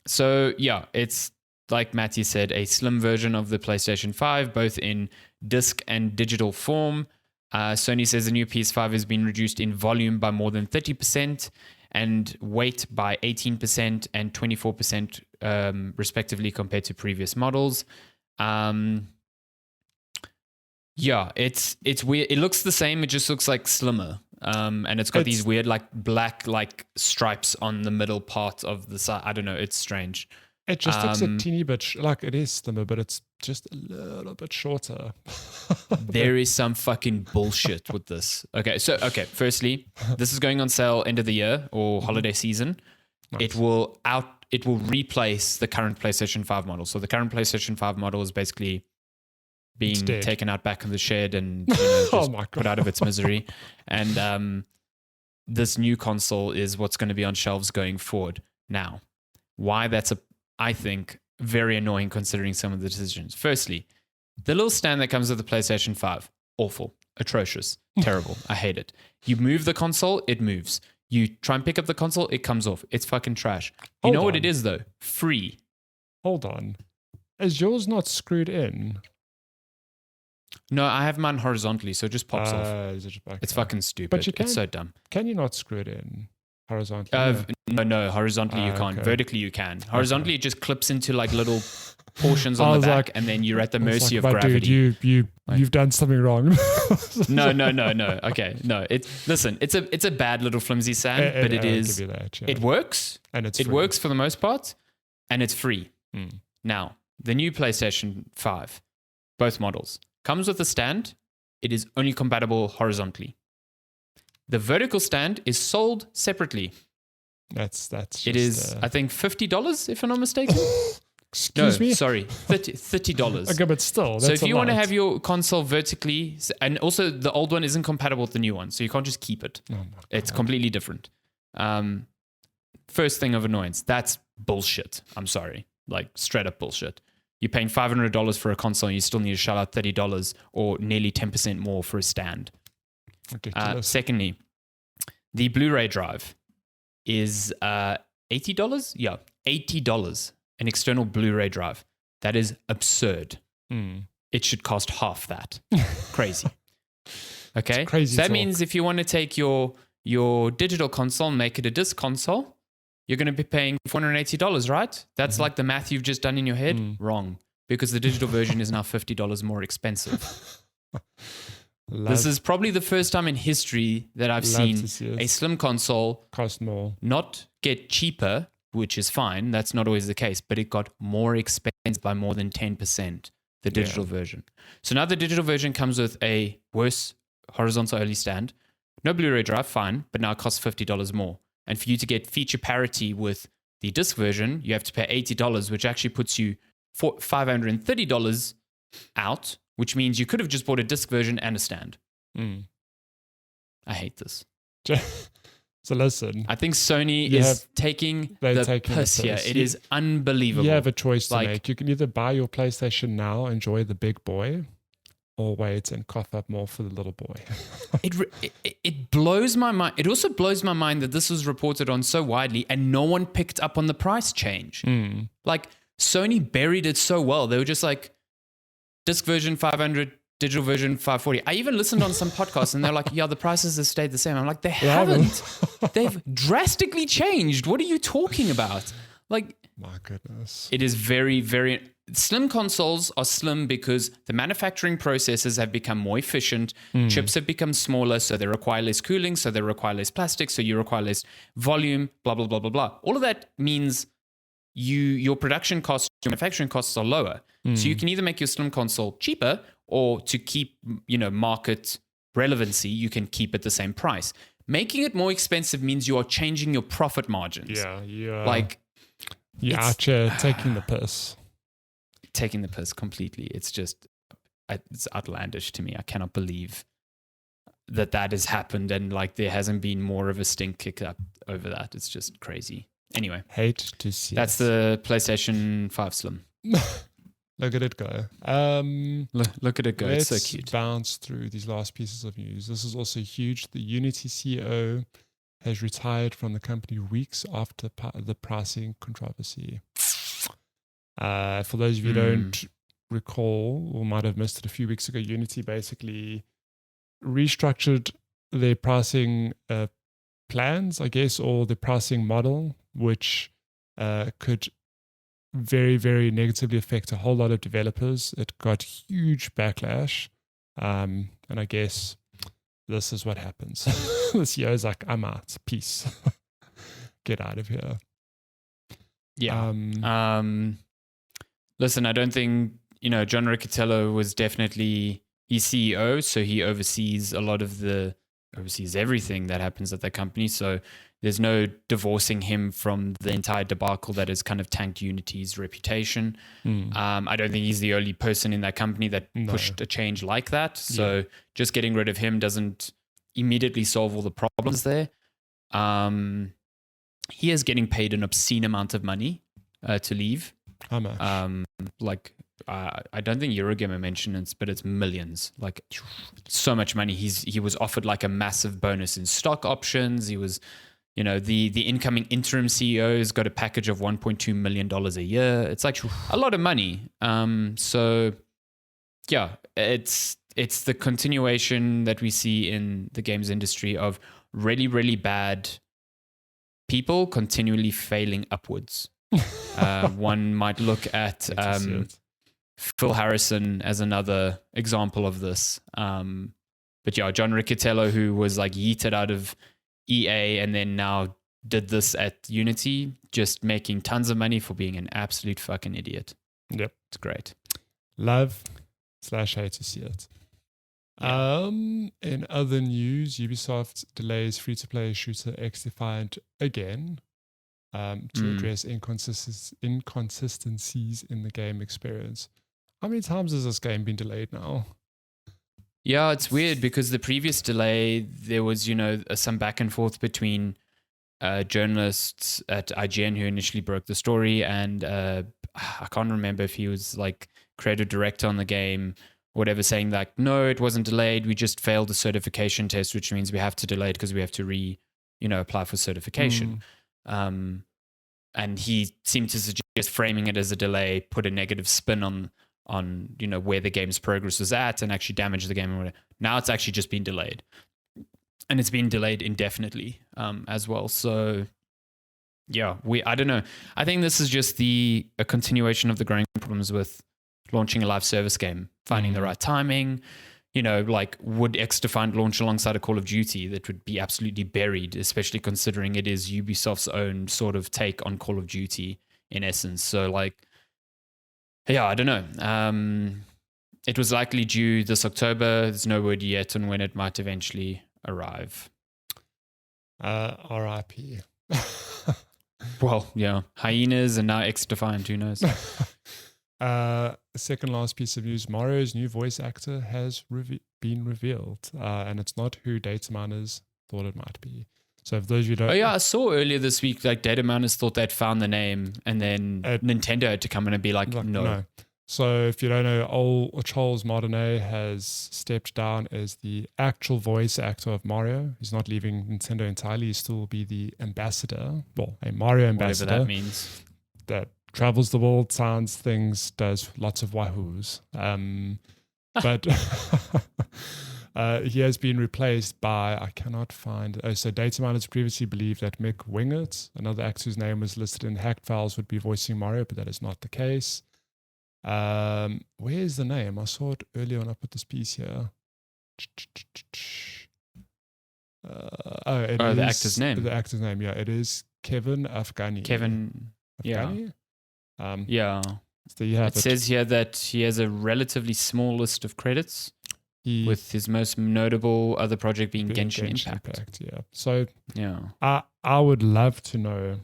Speaker 1: So yeah, it's like Matty said, a slim version of the PlayStation 5, both in disc and digital form. Sony says the new PS5 has been reduced in volume by more than 30% and weight by 18% and 24% respectively compared to previous models. Yeah, it's weird. It looks the same. It just looks like slimmer. And it's got these weird like black like stripes on the middle part of the side. I don't know. It's strange.
Speaker 2: It just looks a teeny bit like it is slimmer, but it's just a little bit shorter.
Speaker 1: There is some fucking bullshit with this. Okay, firstly, this is going on sale end of the year or holiday season. Nice. It will replace the current PlayStation 5 model. So the current PlayStation 5 model is basically being taken out back in the shed and just put out of its misery. And this new console is what's going to be on shelves going forward. Now, why that's I think, very annoying considering some of the decisions. Firstly, the little stand that comes with the PlayStation 5, awful, atrocious, terrible. I hate it. You move the console, it moves. You try and pick up the console, it comes off. It's fucking trash. You know what it is, though? Free.
Speaker 2: Hold on. Is yours not screwed in?
Speaker 1: No, I have mine horizontally, so it just pops off. It's fucking stupid. But it's so dumb.
Speaker 2: Can you not screw it in horizontally?
Speaker 1: No, horizontally you can't. Okay. Vertically you can. Horizontally it just clips into like little portions on the back, and then you're at the mercy of gravity.
Speaker 2: Dude, you've done something wrong.
Speaker 1: No. Okay, no. It's a bad little flimsy stand, but it is. It works, and it works for the most part, and it's free. Now, the new PlayStation 5, both models, comes with a stand. It is only compatible horizontally. The vertical stand is sold separately.
Speaker 2: That's just,
Speaker 1: it is, I think, $50 if I'm not mistaken.
Speaker 2: Excuse me?
Speaker 1: Sorry, $30.
Speaker 2: Okay, but still,
Speaker 1: So
Speaker 2: that's
Speaker 1: if you want to
Speaker 2: lot.
Speaker 1: have your console vertically, and also the old one isn't compatible with the new one, so you can't just keep it.
Speaker 2: Oh my
Speaker 1: It's
Speaker 2: God.
Speaker 1: completely different. First thing of annoyance, that's bullshit. I'm sorry. Like straight up bullshit. You're paying $500 for a console and you still need to shell out $30 or nearly 10% more for a stand.
Speaker 2: Ridiculous.
Speaker 1: Secondly, the Blu-ray drive is $80? Yeah, $80. An external Blu-ray drive. That is absurd. It should cost half that. Crazy. Okay?
Speaker 2: It's crazy
Speaker 1: so that
Speaker 2: talk.
Speaker 1: means if you want to take your digital console and make it a disc console, you're going to be paying $480, right? That's like the math you've just done in your head. Wrong. Because the digital version is now $50 more expensive. This is probably the first time in history that I've seen a slim console
Speaker 2: cost more,
Speaker 1: not get cheaper, which is fine. That's not always the case, but it got more expensive by more than 10%, the digital version. So now the digital version comes with a worse horizontal only stand. No Blu-ray drive, fine, but now it costs $50 more. And for you to get feature parity with the disc version, you have to pay $80, which actually puts you $530 out, which means you could have just bought a disc version and a stand. I hate this.
Speaker 2: So listen.
Speaker 1: I think Sony is taking the piss here. It is unbelievable.
Speaker 2: You have a choice to make. You can either buy your PlayStation now, enjoy the big boy, or wait and cough up more for the little boy.
Speaker 1: It blows my mind. It also blows my mind that this was reported on so widely and no one picked up on the price change. Like Sony buried it so well. They were just like, disc version 500, digital version 540. I even listened on some podcasts and they're like, yeah, the prices have stayed the same. I'm like, they haven't. They've drastically changed. What are you talking about? Like,
Speaker 2: my goodness.
Speaker 1: It is very, very... Slim consoles are slim because the manufacturing processes have become more efficient. Chips have become smaller, so they require less cooling, so they require less plastic, so you require less volume, blah, blah, blah, blah, blah. All of that means your production costs, your manufacturing costs are lower. So you can either make your slim console cheaper or to keep, market relevancy, you can keep it the same price. Making it more expensive means you are changing your profit margins.
Speaker 2: Yeah.
Speaker 1: Like...
Speaker 2: You're out here taking the piss.
Speaker 1: Taking the piss completely. It's just, it's outlandish to me. I cannot believe that has happened and like there hasn't been more of a stink kicked up over that. It's just crazy. Anyway.
Speaker 2: Hate to see
Speaker 1: That's the PlayStation 5 Slim.
Speaker 2: Look at it go.
Speaker 1: Look at it go. It's so cute.
Speaker 2: Let's bounce through these last pieces of news. This is also huge. The Unity CEO has retired from the company weeks after the pricing controversy. For those of you who don't recall or might have missed it a few weeks ago, Unity basically restructured their pricing plans, I guess, or the pricing model, which could very, very negatively affect a whole lot of developers. It got huge backlash. And I guess this is what happens. The CEO is like, I'm out. Peace. Get out of here.
Speaker 1: Yeah. Listen, I don't think, John Riccitiello was definitely, he's CEO, so he oversees oversees everything that happens at that company. So there's no divorcing him from the entire debacle that has kind of tanked Unity's reputation. I don't think he's the only person in that company that pushed a change like that. So just getting rid of him doesn't immediately solve all the problems there. He is getting paid an obscene amount of money to leave.
Speaker 2: How much?
Speaker 1: I don't think Eurogamer mentioned it, but it's millions. Like so much money. He was offered like a massive bonus in stock options. He was, the incoming interim CEO's got a package of $1.2 million a year. It's like a lot of money. So yeah, it's the continuation that we see in the games industry of really, really bad people continually failing upwards. One might look at Phil Harrison as another example of this. But yeah, John Riccitiello, who was like yeeted out of EA and then now did this at Unity, just making tons of money for being an absolute fucking idiot.
Speaker 2: Yep.
Speaker 1: It's great.
Speaker 2: Love/hate to see it. Yeah. In other news, Ubisoft delays free-to-play shooter X Defiant again. to address inconsistencies in the game experience. How many times has this game been delayed now?
Speaker 1: Yeah, it's weird because the previous delay, there was, some back and forth between journalists at IGN who initially broke the story, and I can't remember if he was like creative director on the game, whatever, saying like, no, it wasn't delayed. We just failed the certification test, which means we have to delay it because we have to apply for certification. And he seemed to suggest framing it as a delay, put a negative spin on where the game's progress was at, and actually damage the game. And now it's actually just been delayed, and it's been delayed indefinitely as well. So yeah, I don't know. I think this is just a continuation of the growing problems with launching a live service game, finding the right timing. Like, would X-Defined launch alongside a Call of Duty? That would be absolutely buried, especially considering it is Ubisoft's own sort of take on Call of Duty in essence. So like, yeah, I don't know. It was likely due this October. There's no word yet on when it might eventually arrive.
Speaker 2: R.I.P.
Speaker 1: Well, yeah. Hyenas and now X-Defined, who knows?
Speaker 2: Second last piece of news, Mario's new voice actor has been revealed. And it's not who data miners thought it might be. So if those of you don't...
Speaker 1: Oh yeah, I saw earlier this week, like, data miners thought they'd found the name, and then Nintendo had to come in and be like, no.
Speaker 2: So if you don't know, old Charles Martinet has stepped down as the actual voice actor of Mario. He's not leaving Nintendo entirely. He still will be the ambassador, well, a Mario ambassador.
Speaker 1: Whatever that means.
Speaker 2: That travels the world, signs things, does lots of wahoos. But he has been replaced by, I cannot find, so data miners previously believed that Mick Wingert, another actor whose name was listed in hacked files, would be voicing Mario, but that is not the case. Where's the name? I saw it earlier when I put this piece here.
Speaker 1: The actor's name.
Speaker 2: The actor's name, yeah. It is Kevin Afghani.
Speaker 1: Kevin,
Speaker 2: Afghani?
Speaker 1: Yeah.
Speaker 2: So you have
Speaker 1: it says here that he has a relatively small list of credits, with his most notable other project being Genshin Impact.
Speaker 2: Yeah. So
Speaker 1: yeah,
Speaker 2: I would love to know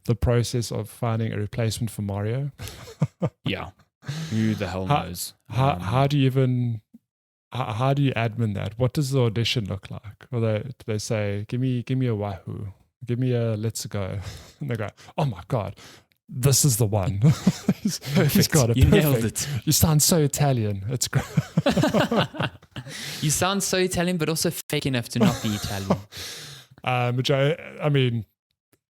Speaker 2: the process of finding a replacement for Mario.
Speaker 1: Yeah. Who the hell knows?
Speaker 2: How do you even... How do you admin that? What does the audition look like? Or they say, give me a wahoo, give me a let's go, and they go, oh my god, this is the one. He's got it.
Speaker 1: You nailed it.
Speaker 2: You sound so Italian. It's great.
Speaker 1: You sound so Italian, but also fake enough to not be Italian.
Speaker 2: Which I mean,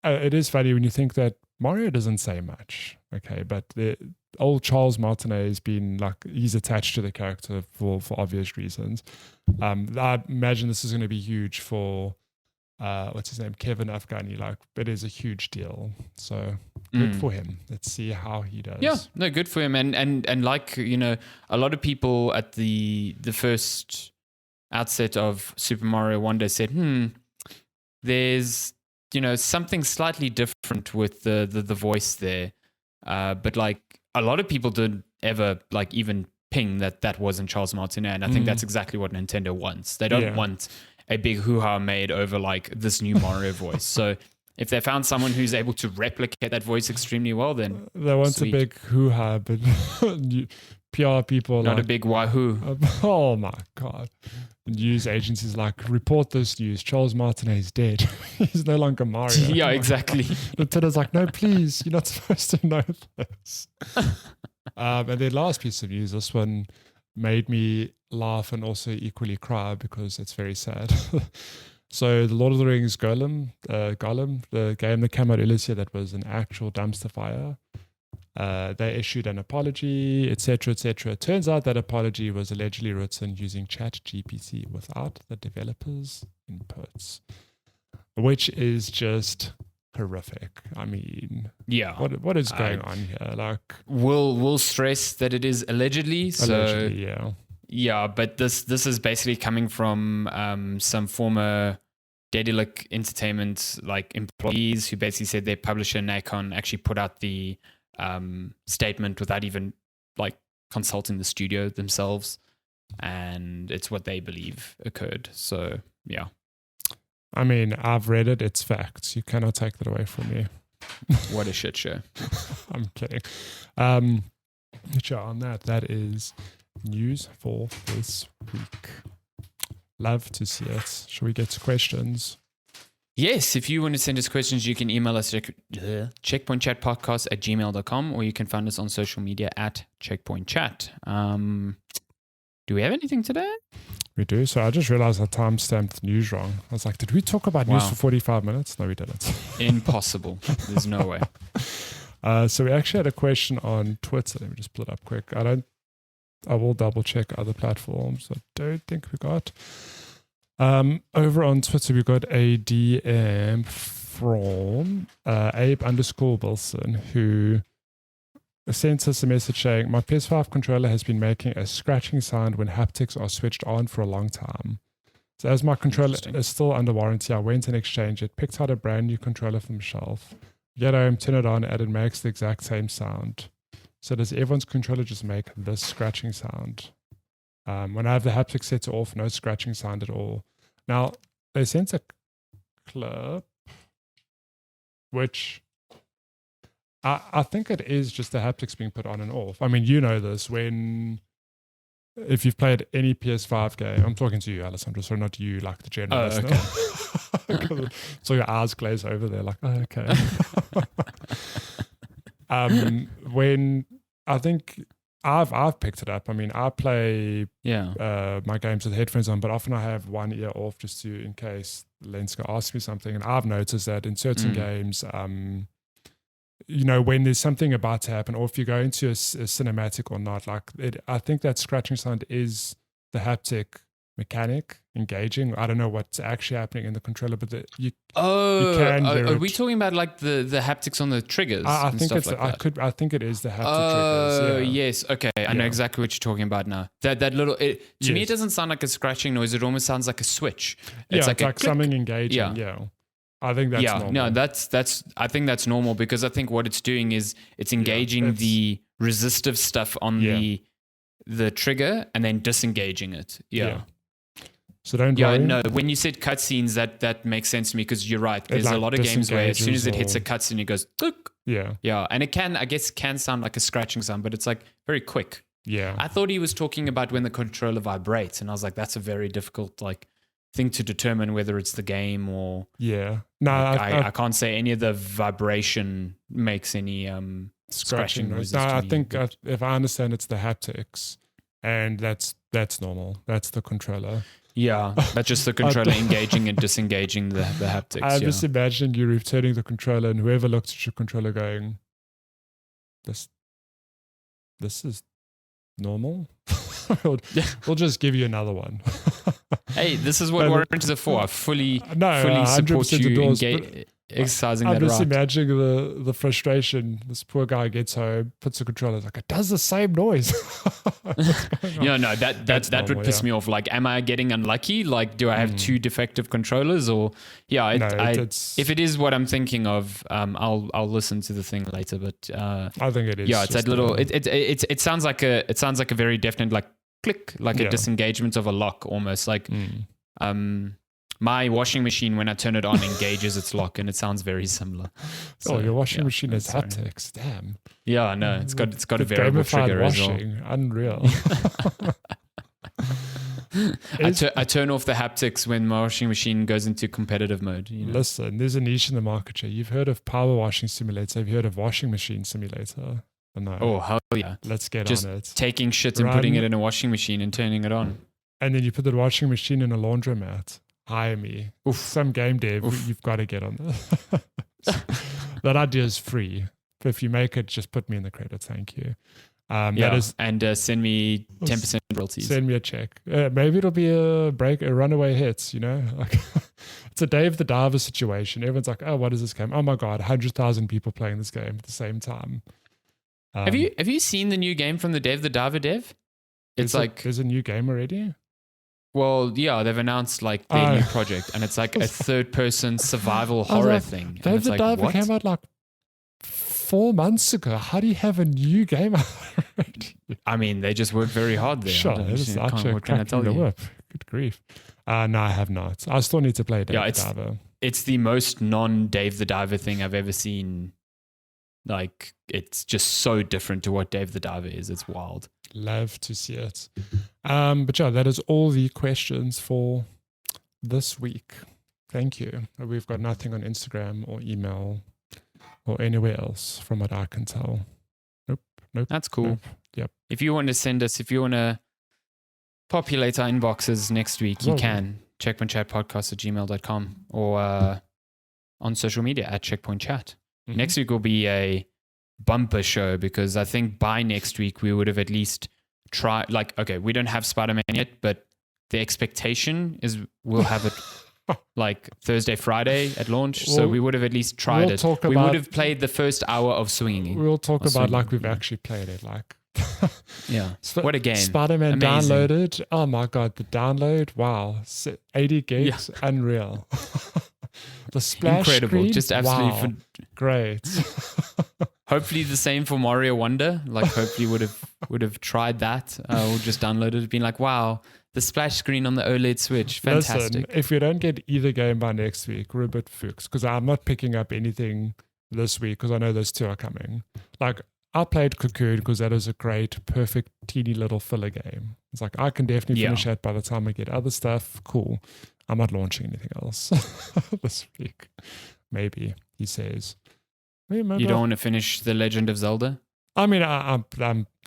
Speaker 2: it is funny when you think that Mario doesn't say much. Okay, but the old Charles Martinet has been like, he's attached to the character for obvious reasons. I imagine this is going to be huge for what's his name, Kevin Afghani. Like, it is a huge deal. So good for him. Let's see how he does.
Speaker 1: Yeah, no, good for him. And like, a lot of people at the first outset of Super Mario Wonder said, there's something slightly different with the voice there. But like, a lot of people didn't ever like even ping that wasn't Charles Martinet, and I think that's exactly what Nintendo wants. They don't want a big hoo-ha made over like this new Mario voice. So if they found someone who's able to replicate that voice extremely well, then
Speaker 2: they want
Speaker 1: sweet.
Speaker 2: A big hoo-ha, but PR people
Speaker 1: not a big wahoo.
Speaker 2: Oh my god! News agencies like, report this news. Charles Martinet is dead. He's no longer Mario.
Speaker 1: Yeah, exactly.
Speaker 2: Nintendo's like, no, please, you're not supposed to know this. And then last piece of news, this one made me laugh and also equally cry because it's very sad. So the Lord of the Rings Gollum, the game that came out earlier this year that was an actual dumpster fire, they issued an apology, etc., etc. Turns out that apology was allegedly written using ChatGPT without the developers' inputs, which is just horrific. I mean,
Speaker 1: yeah,
Speaker 2: what is going on here? Like,
Speaker 1: we'll stress that it is allegedly.
Speaker 2: Yeah,
Speaker 1: but this is basically coming from some former Daedalic Entertainment like employees who basically said their publisher Nacon actually put out the statement without even like consulting the studio themselves, and it's what they believe occurred. So yeah,
Speaker 2: I mean, I've read it. It's facts. You cannot take that away from me.
Speaker 1: What a shit show.
Speaker 2: I'm kidding. Sure, on that is news for this week. Love to see it. Shall we get to questions?
Speaker 1: Yes, if you want to send us questions, you can email us at checkpointchatpodcast@gmail.com, or you can find us on social media at checkpointchat. Do we have anything today?
Speaker 2: We do. So I just realized I timestamped news wrong. I was like, did we talk about news for 45 minutes? No, we didn't.
Speaker 1: Impossible. There's no way.
Speaker 2: So we actually had a question on Twitter. Let me just pull it up quick. I will double check other platforms. I don't think we got. Over on Twitter, we got a DM from Abe_Wilson, who sent us a message saying, my PS5 controller has been making a scratching sound when haptics are switched on for a long time. So as my controller is still under warranty, I went and exchanged it, picked out a brand new controller from the shelf, get home, turn it on, and it makes the exact same sound. So does everyone's controller just make this scratching sound? When I have the haptic set to off, no scratching sound at all. Now, they sent a clip, which I think it is just the haptics being put on and off. I mean, you know this, if you've played any PS5 game, I'm talking to you, Alessandro, so not you, like the general listener. Okay. So your eyes glaze over there, like, oh, okay. When I think I've picked it up. I mean, I play my games with headphones on, but often I have one ear off just in case Lenska asks me something. And I've noticed that in certain games, when there's something about to happen, or if you go into a cinematic or not, I think that scratching sound is the haptic mechanic engaging. I don't know what's actually happening in the controller, but you can hear
Speaker 1: are we talking about like the haptics on the triggers?
Speaker 2: I think it's I think it is the haptic triggers. Yeah.
Speaker 1: Yes, okay, I know exactly what you're talking about now. That little to me, it doesn't sound like a scratching noise. It almost sounds like a switch. It's like
Speaker 2: something engaging. Yeah. I think that's normal.
Speaker 1: No, that's I think that's normal, because I think what it's doing is it's engaging the resistive stuff on the trigger and then disengaging it. Yeah.
Speaker 2: So don't worry.
Speaker 1: No, when you said cutscenes, that makes sense to me, because you're right. There's a lot of games where as soon as it hits a cutscene, it goes, Tuk! Yeah. And it can sound like a scratching sound, but it's like very quick.
Speaker 2: Yeah.
Speaker 1: I thought he was talking about when the controller vibrates, and I was like, that's a very difficult thing to determine whether it's the game or...
Speaker 2: Yeah. No,
Speaker 1: I can't say any of the vibration makes any scratching noises.
Speaker 2: No, I think if I understand, it's the haptics, and that's normal. That's the controller.
Speaker 1: Yeah, that's just the controller engaging and disengaging the haptics.
Speaker 2: I just imagine you returning the controller, and whoever looks at your controller going, this is normal. We'll just give you another one.
Speaker 1: Hey, this is what warranties are for. I fully support you exercising that right.
Speaker 2: I'm just imagining the frustration. This poor guy gets home, puts the controller, like, it does the same noise.
Speaker 1: No, that would piss me off. Like, am I getting unlucky? Like, do I have two defective controllers? Or if it is what I'm thinking of, I'll listen to the thing later. But
Speaker 2: I think it is.
Speaker 1: Yeah, it's that little. It sounds like a very definite like click, like a disengagement of a lock almost. Like my washing machine, when I turn it on, engages its lock, and it sounds very similar. So,
Speaker 2: your washing machine has haptics. Damn.
Speaker 1: Yeah, no, it's got a variable trigger
Speaker 2: washing.
Speaker 1: as well.
Speaker 2: Unreal.
Speaker 1: I turn off the haptics when my washing machine goes into competitive mode.
Speaker 2: Listen, there's a niche in the market here. You've heard of power washing simulator. Have you heard of washing machine simulator? No.
Speaker 1: Oh, hell yeah.
Speaker 2: Let's get
Speaker 1: just
Speaker 2: on it.
Speaker 1: Taking shit and putting it in a washing machine and turning it on.
Speaker 2: And then you put the washing machine in a laundromat. Hire me.
Speaker 1: Oof.
Speaker 2: Some game dev, you've got to get on that. That idea is free. If you make it, just put me in the credits. Thank you.
Speaker 1: And send me 10% royalties.
Speaker 2: Send me a check. Maybe it'll be a runaway hits, Like it's a Dave the Diver situation. Everyone's like, oh, what is this game? Oh my God, 100,000 people playing this game at the same time.
Speaker 1: Have you seen the new game from the Dave the Diver dev? It's
Speaker 2: there's a new game already?
Speaker 1: Well, yeah, they've announced like their new project, and it's like a third-person survival horror thing.
Speaker 2: Dave the Diver came out like 4 months ago. How do you have a new game already?
Speaker 1: I mean, they just worked very hard there.
Speaker 2: Sure,
Speaker 1: what can I tell you?
Speaker 2: Whip. Good grief. No, I have not. I still need to play Dave the Diver.
Speaker 1: It's the most non-Dave the Diver thing I've ever seen. Like, it's just so different to what Dave the Diver is. It's wild.
Speaker 2: Love to see it. But yeah, that is all the questions for this week. Thank you. We've got nothing on Instagram or email or anywhere else from what I can tell. Nope.
Speaker 1: That's cool.
Speaker 2: Nope. Yep.
Speaker 1: If you want to send us, if you want to populate our inboxes next week, you can. checkpointchatpodcast@gmail.com or on social media at checkpointchat. Mm-hmm. Next week will be a bumper show because I think by next week we would have at least tried, like, okay, we don't have Spider-Man yet, but the expectation is we'll have it like Thursday, Friday at launch. So we would have at least tried it. We would have played the first hour of swinging.
Speaker 2: We'll talk about like we've actually played it. Like,
Speaker 1: yeah, what a game.
Speaker 2: Spider-Man Amazing. Downloaded. Oh my God, the download. Wow. 80 gigs. Yeah. Unreal. The splash
Speaker 1: Incredible.
Speaker 2: Screen,
Speaker 1: just absolutely
Speaker 2: great.
Speaker 1: Hopefully the same for Mario Wonder. Like, hopefully would have tried that or just downloaded it, been like, wow, the splash screen on the OLED Switch, fantastic.
Speaker 2: Listen, if we don't get either game by next week, we're a bit fucks because I'm not picking up anything this week because I know those two are coming. Like, I played Cocoon because that is a great, perfect, teeny little filler game. It's like, I can definitely finish that by the time I get other stuff. Cool. I'm not launching anything else this week. Maybe, he says. Maybe
Speaker 1: you don't want to finish The Legend of Zelda?
Speaker 2: I mean, I'm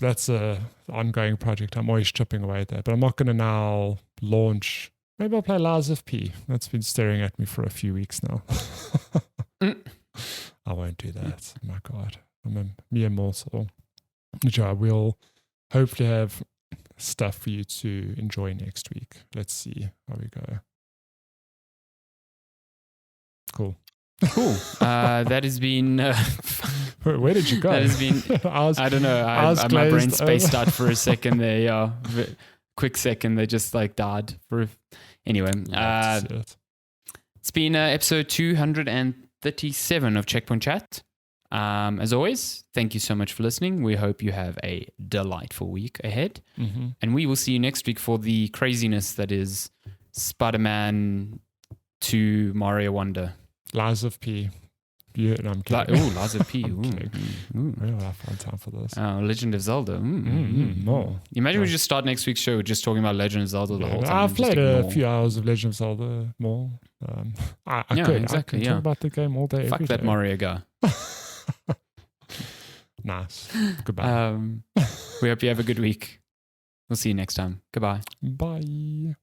Speaker 2: that's a ongoing project. I'm always chipping away at that. But I'm not going to now launch. Maybe I'll play Lies of P. That's been staring at me for a few weeks now. I won't do that. Oh my God. I'm a mere morsel. Which we'll hopefully have stuff for you to enjoy next week. Let's see how we go. Cool. That has been. Where did you go?
Speaker 1: That has been. I don't know. My brain spaced out for a second there. Yeah, quick second. They just like died for. Anyway, it's been episode 237 of Checkpoint Chat. As always, thank you so much for listening. We hope you have a delightful week ahead, and we will see you next week for the craziness that is Spider-Man 2 Mario Wonder.
Speaker 2: Lies of P. Yeah, no, I'm kidding.
Speaker 1: Lies of P.
Speaker 2: We'll have fun time for this.
Speaker 1: Legend of Zelda.
Speaker 2: More.
Speaker 1: Imagine we just start next week's show just talking about Legend of Zelda the whole time.
Speaker 2: I've played a few hours of Legend of Zelda more. I could talk about the game all day.
Speaker 1: Fuck
Speaker 2: every
Speaker 1: that
Speaker 2: day.
Speaker 1: Mario guy.
Speaker 2: Nice. Goodbye.
Speaker 1: We hope you have a good week. We'll see you next time. Goodbye.
Speaker 2: Bye.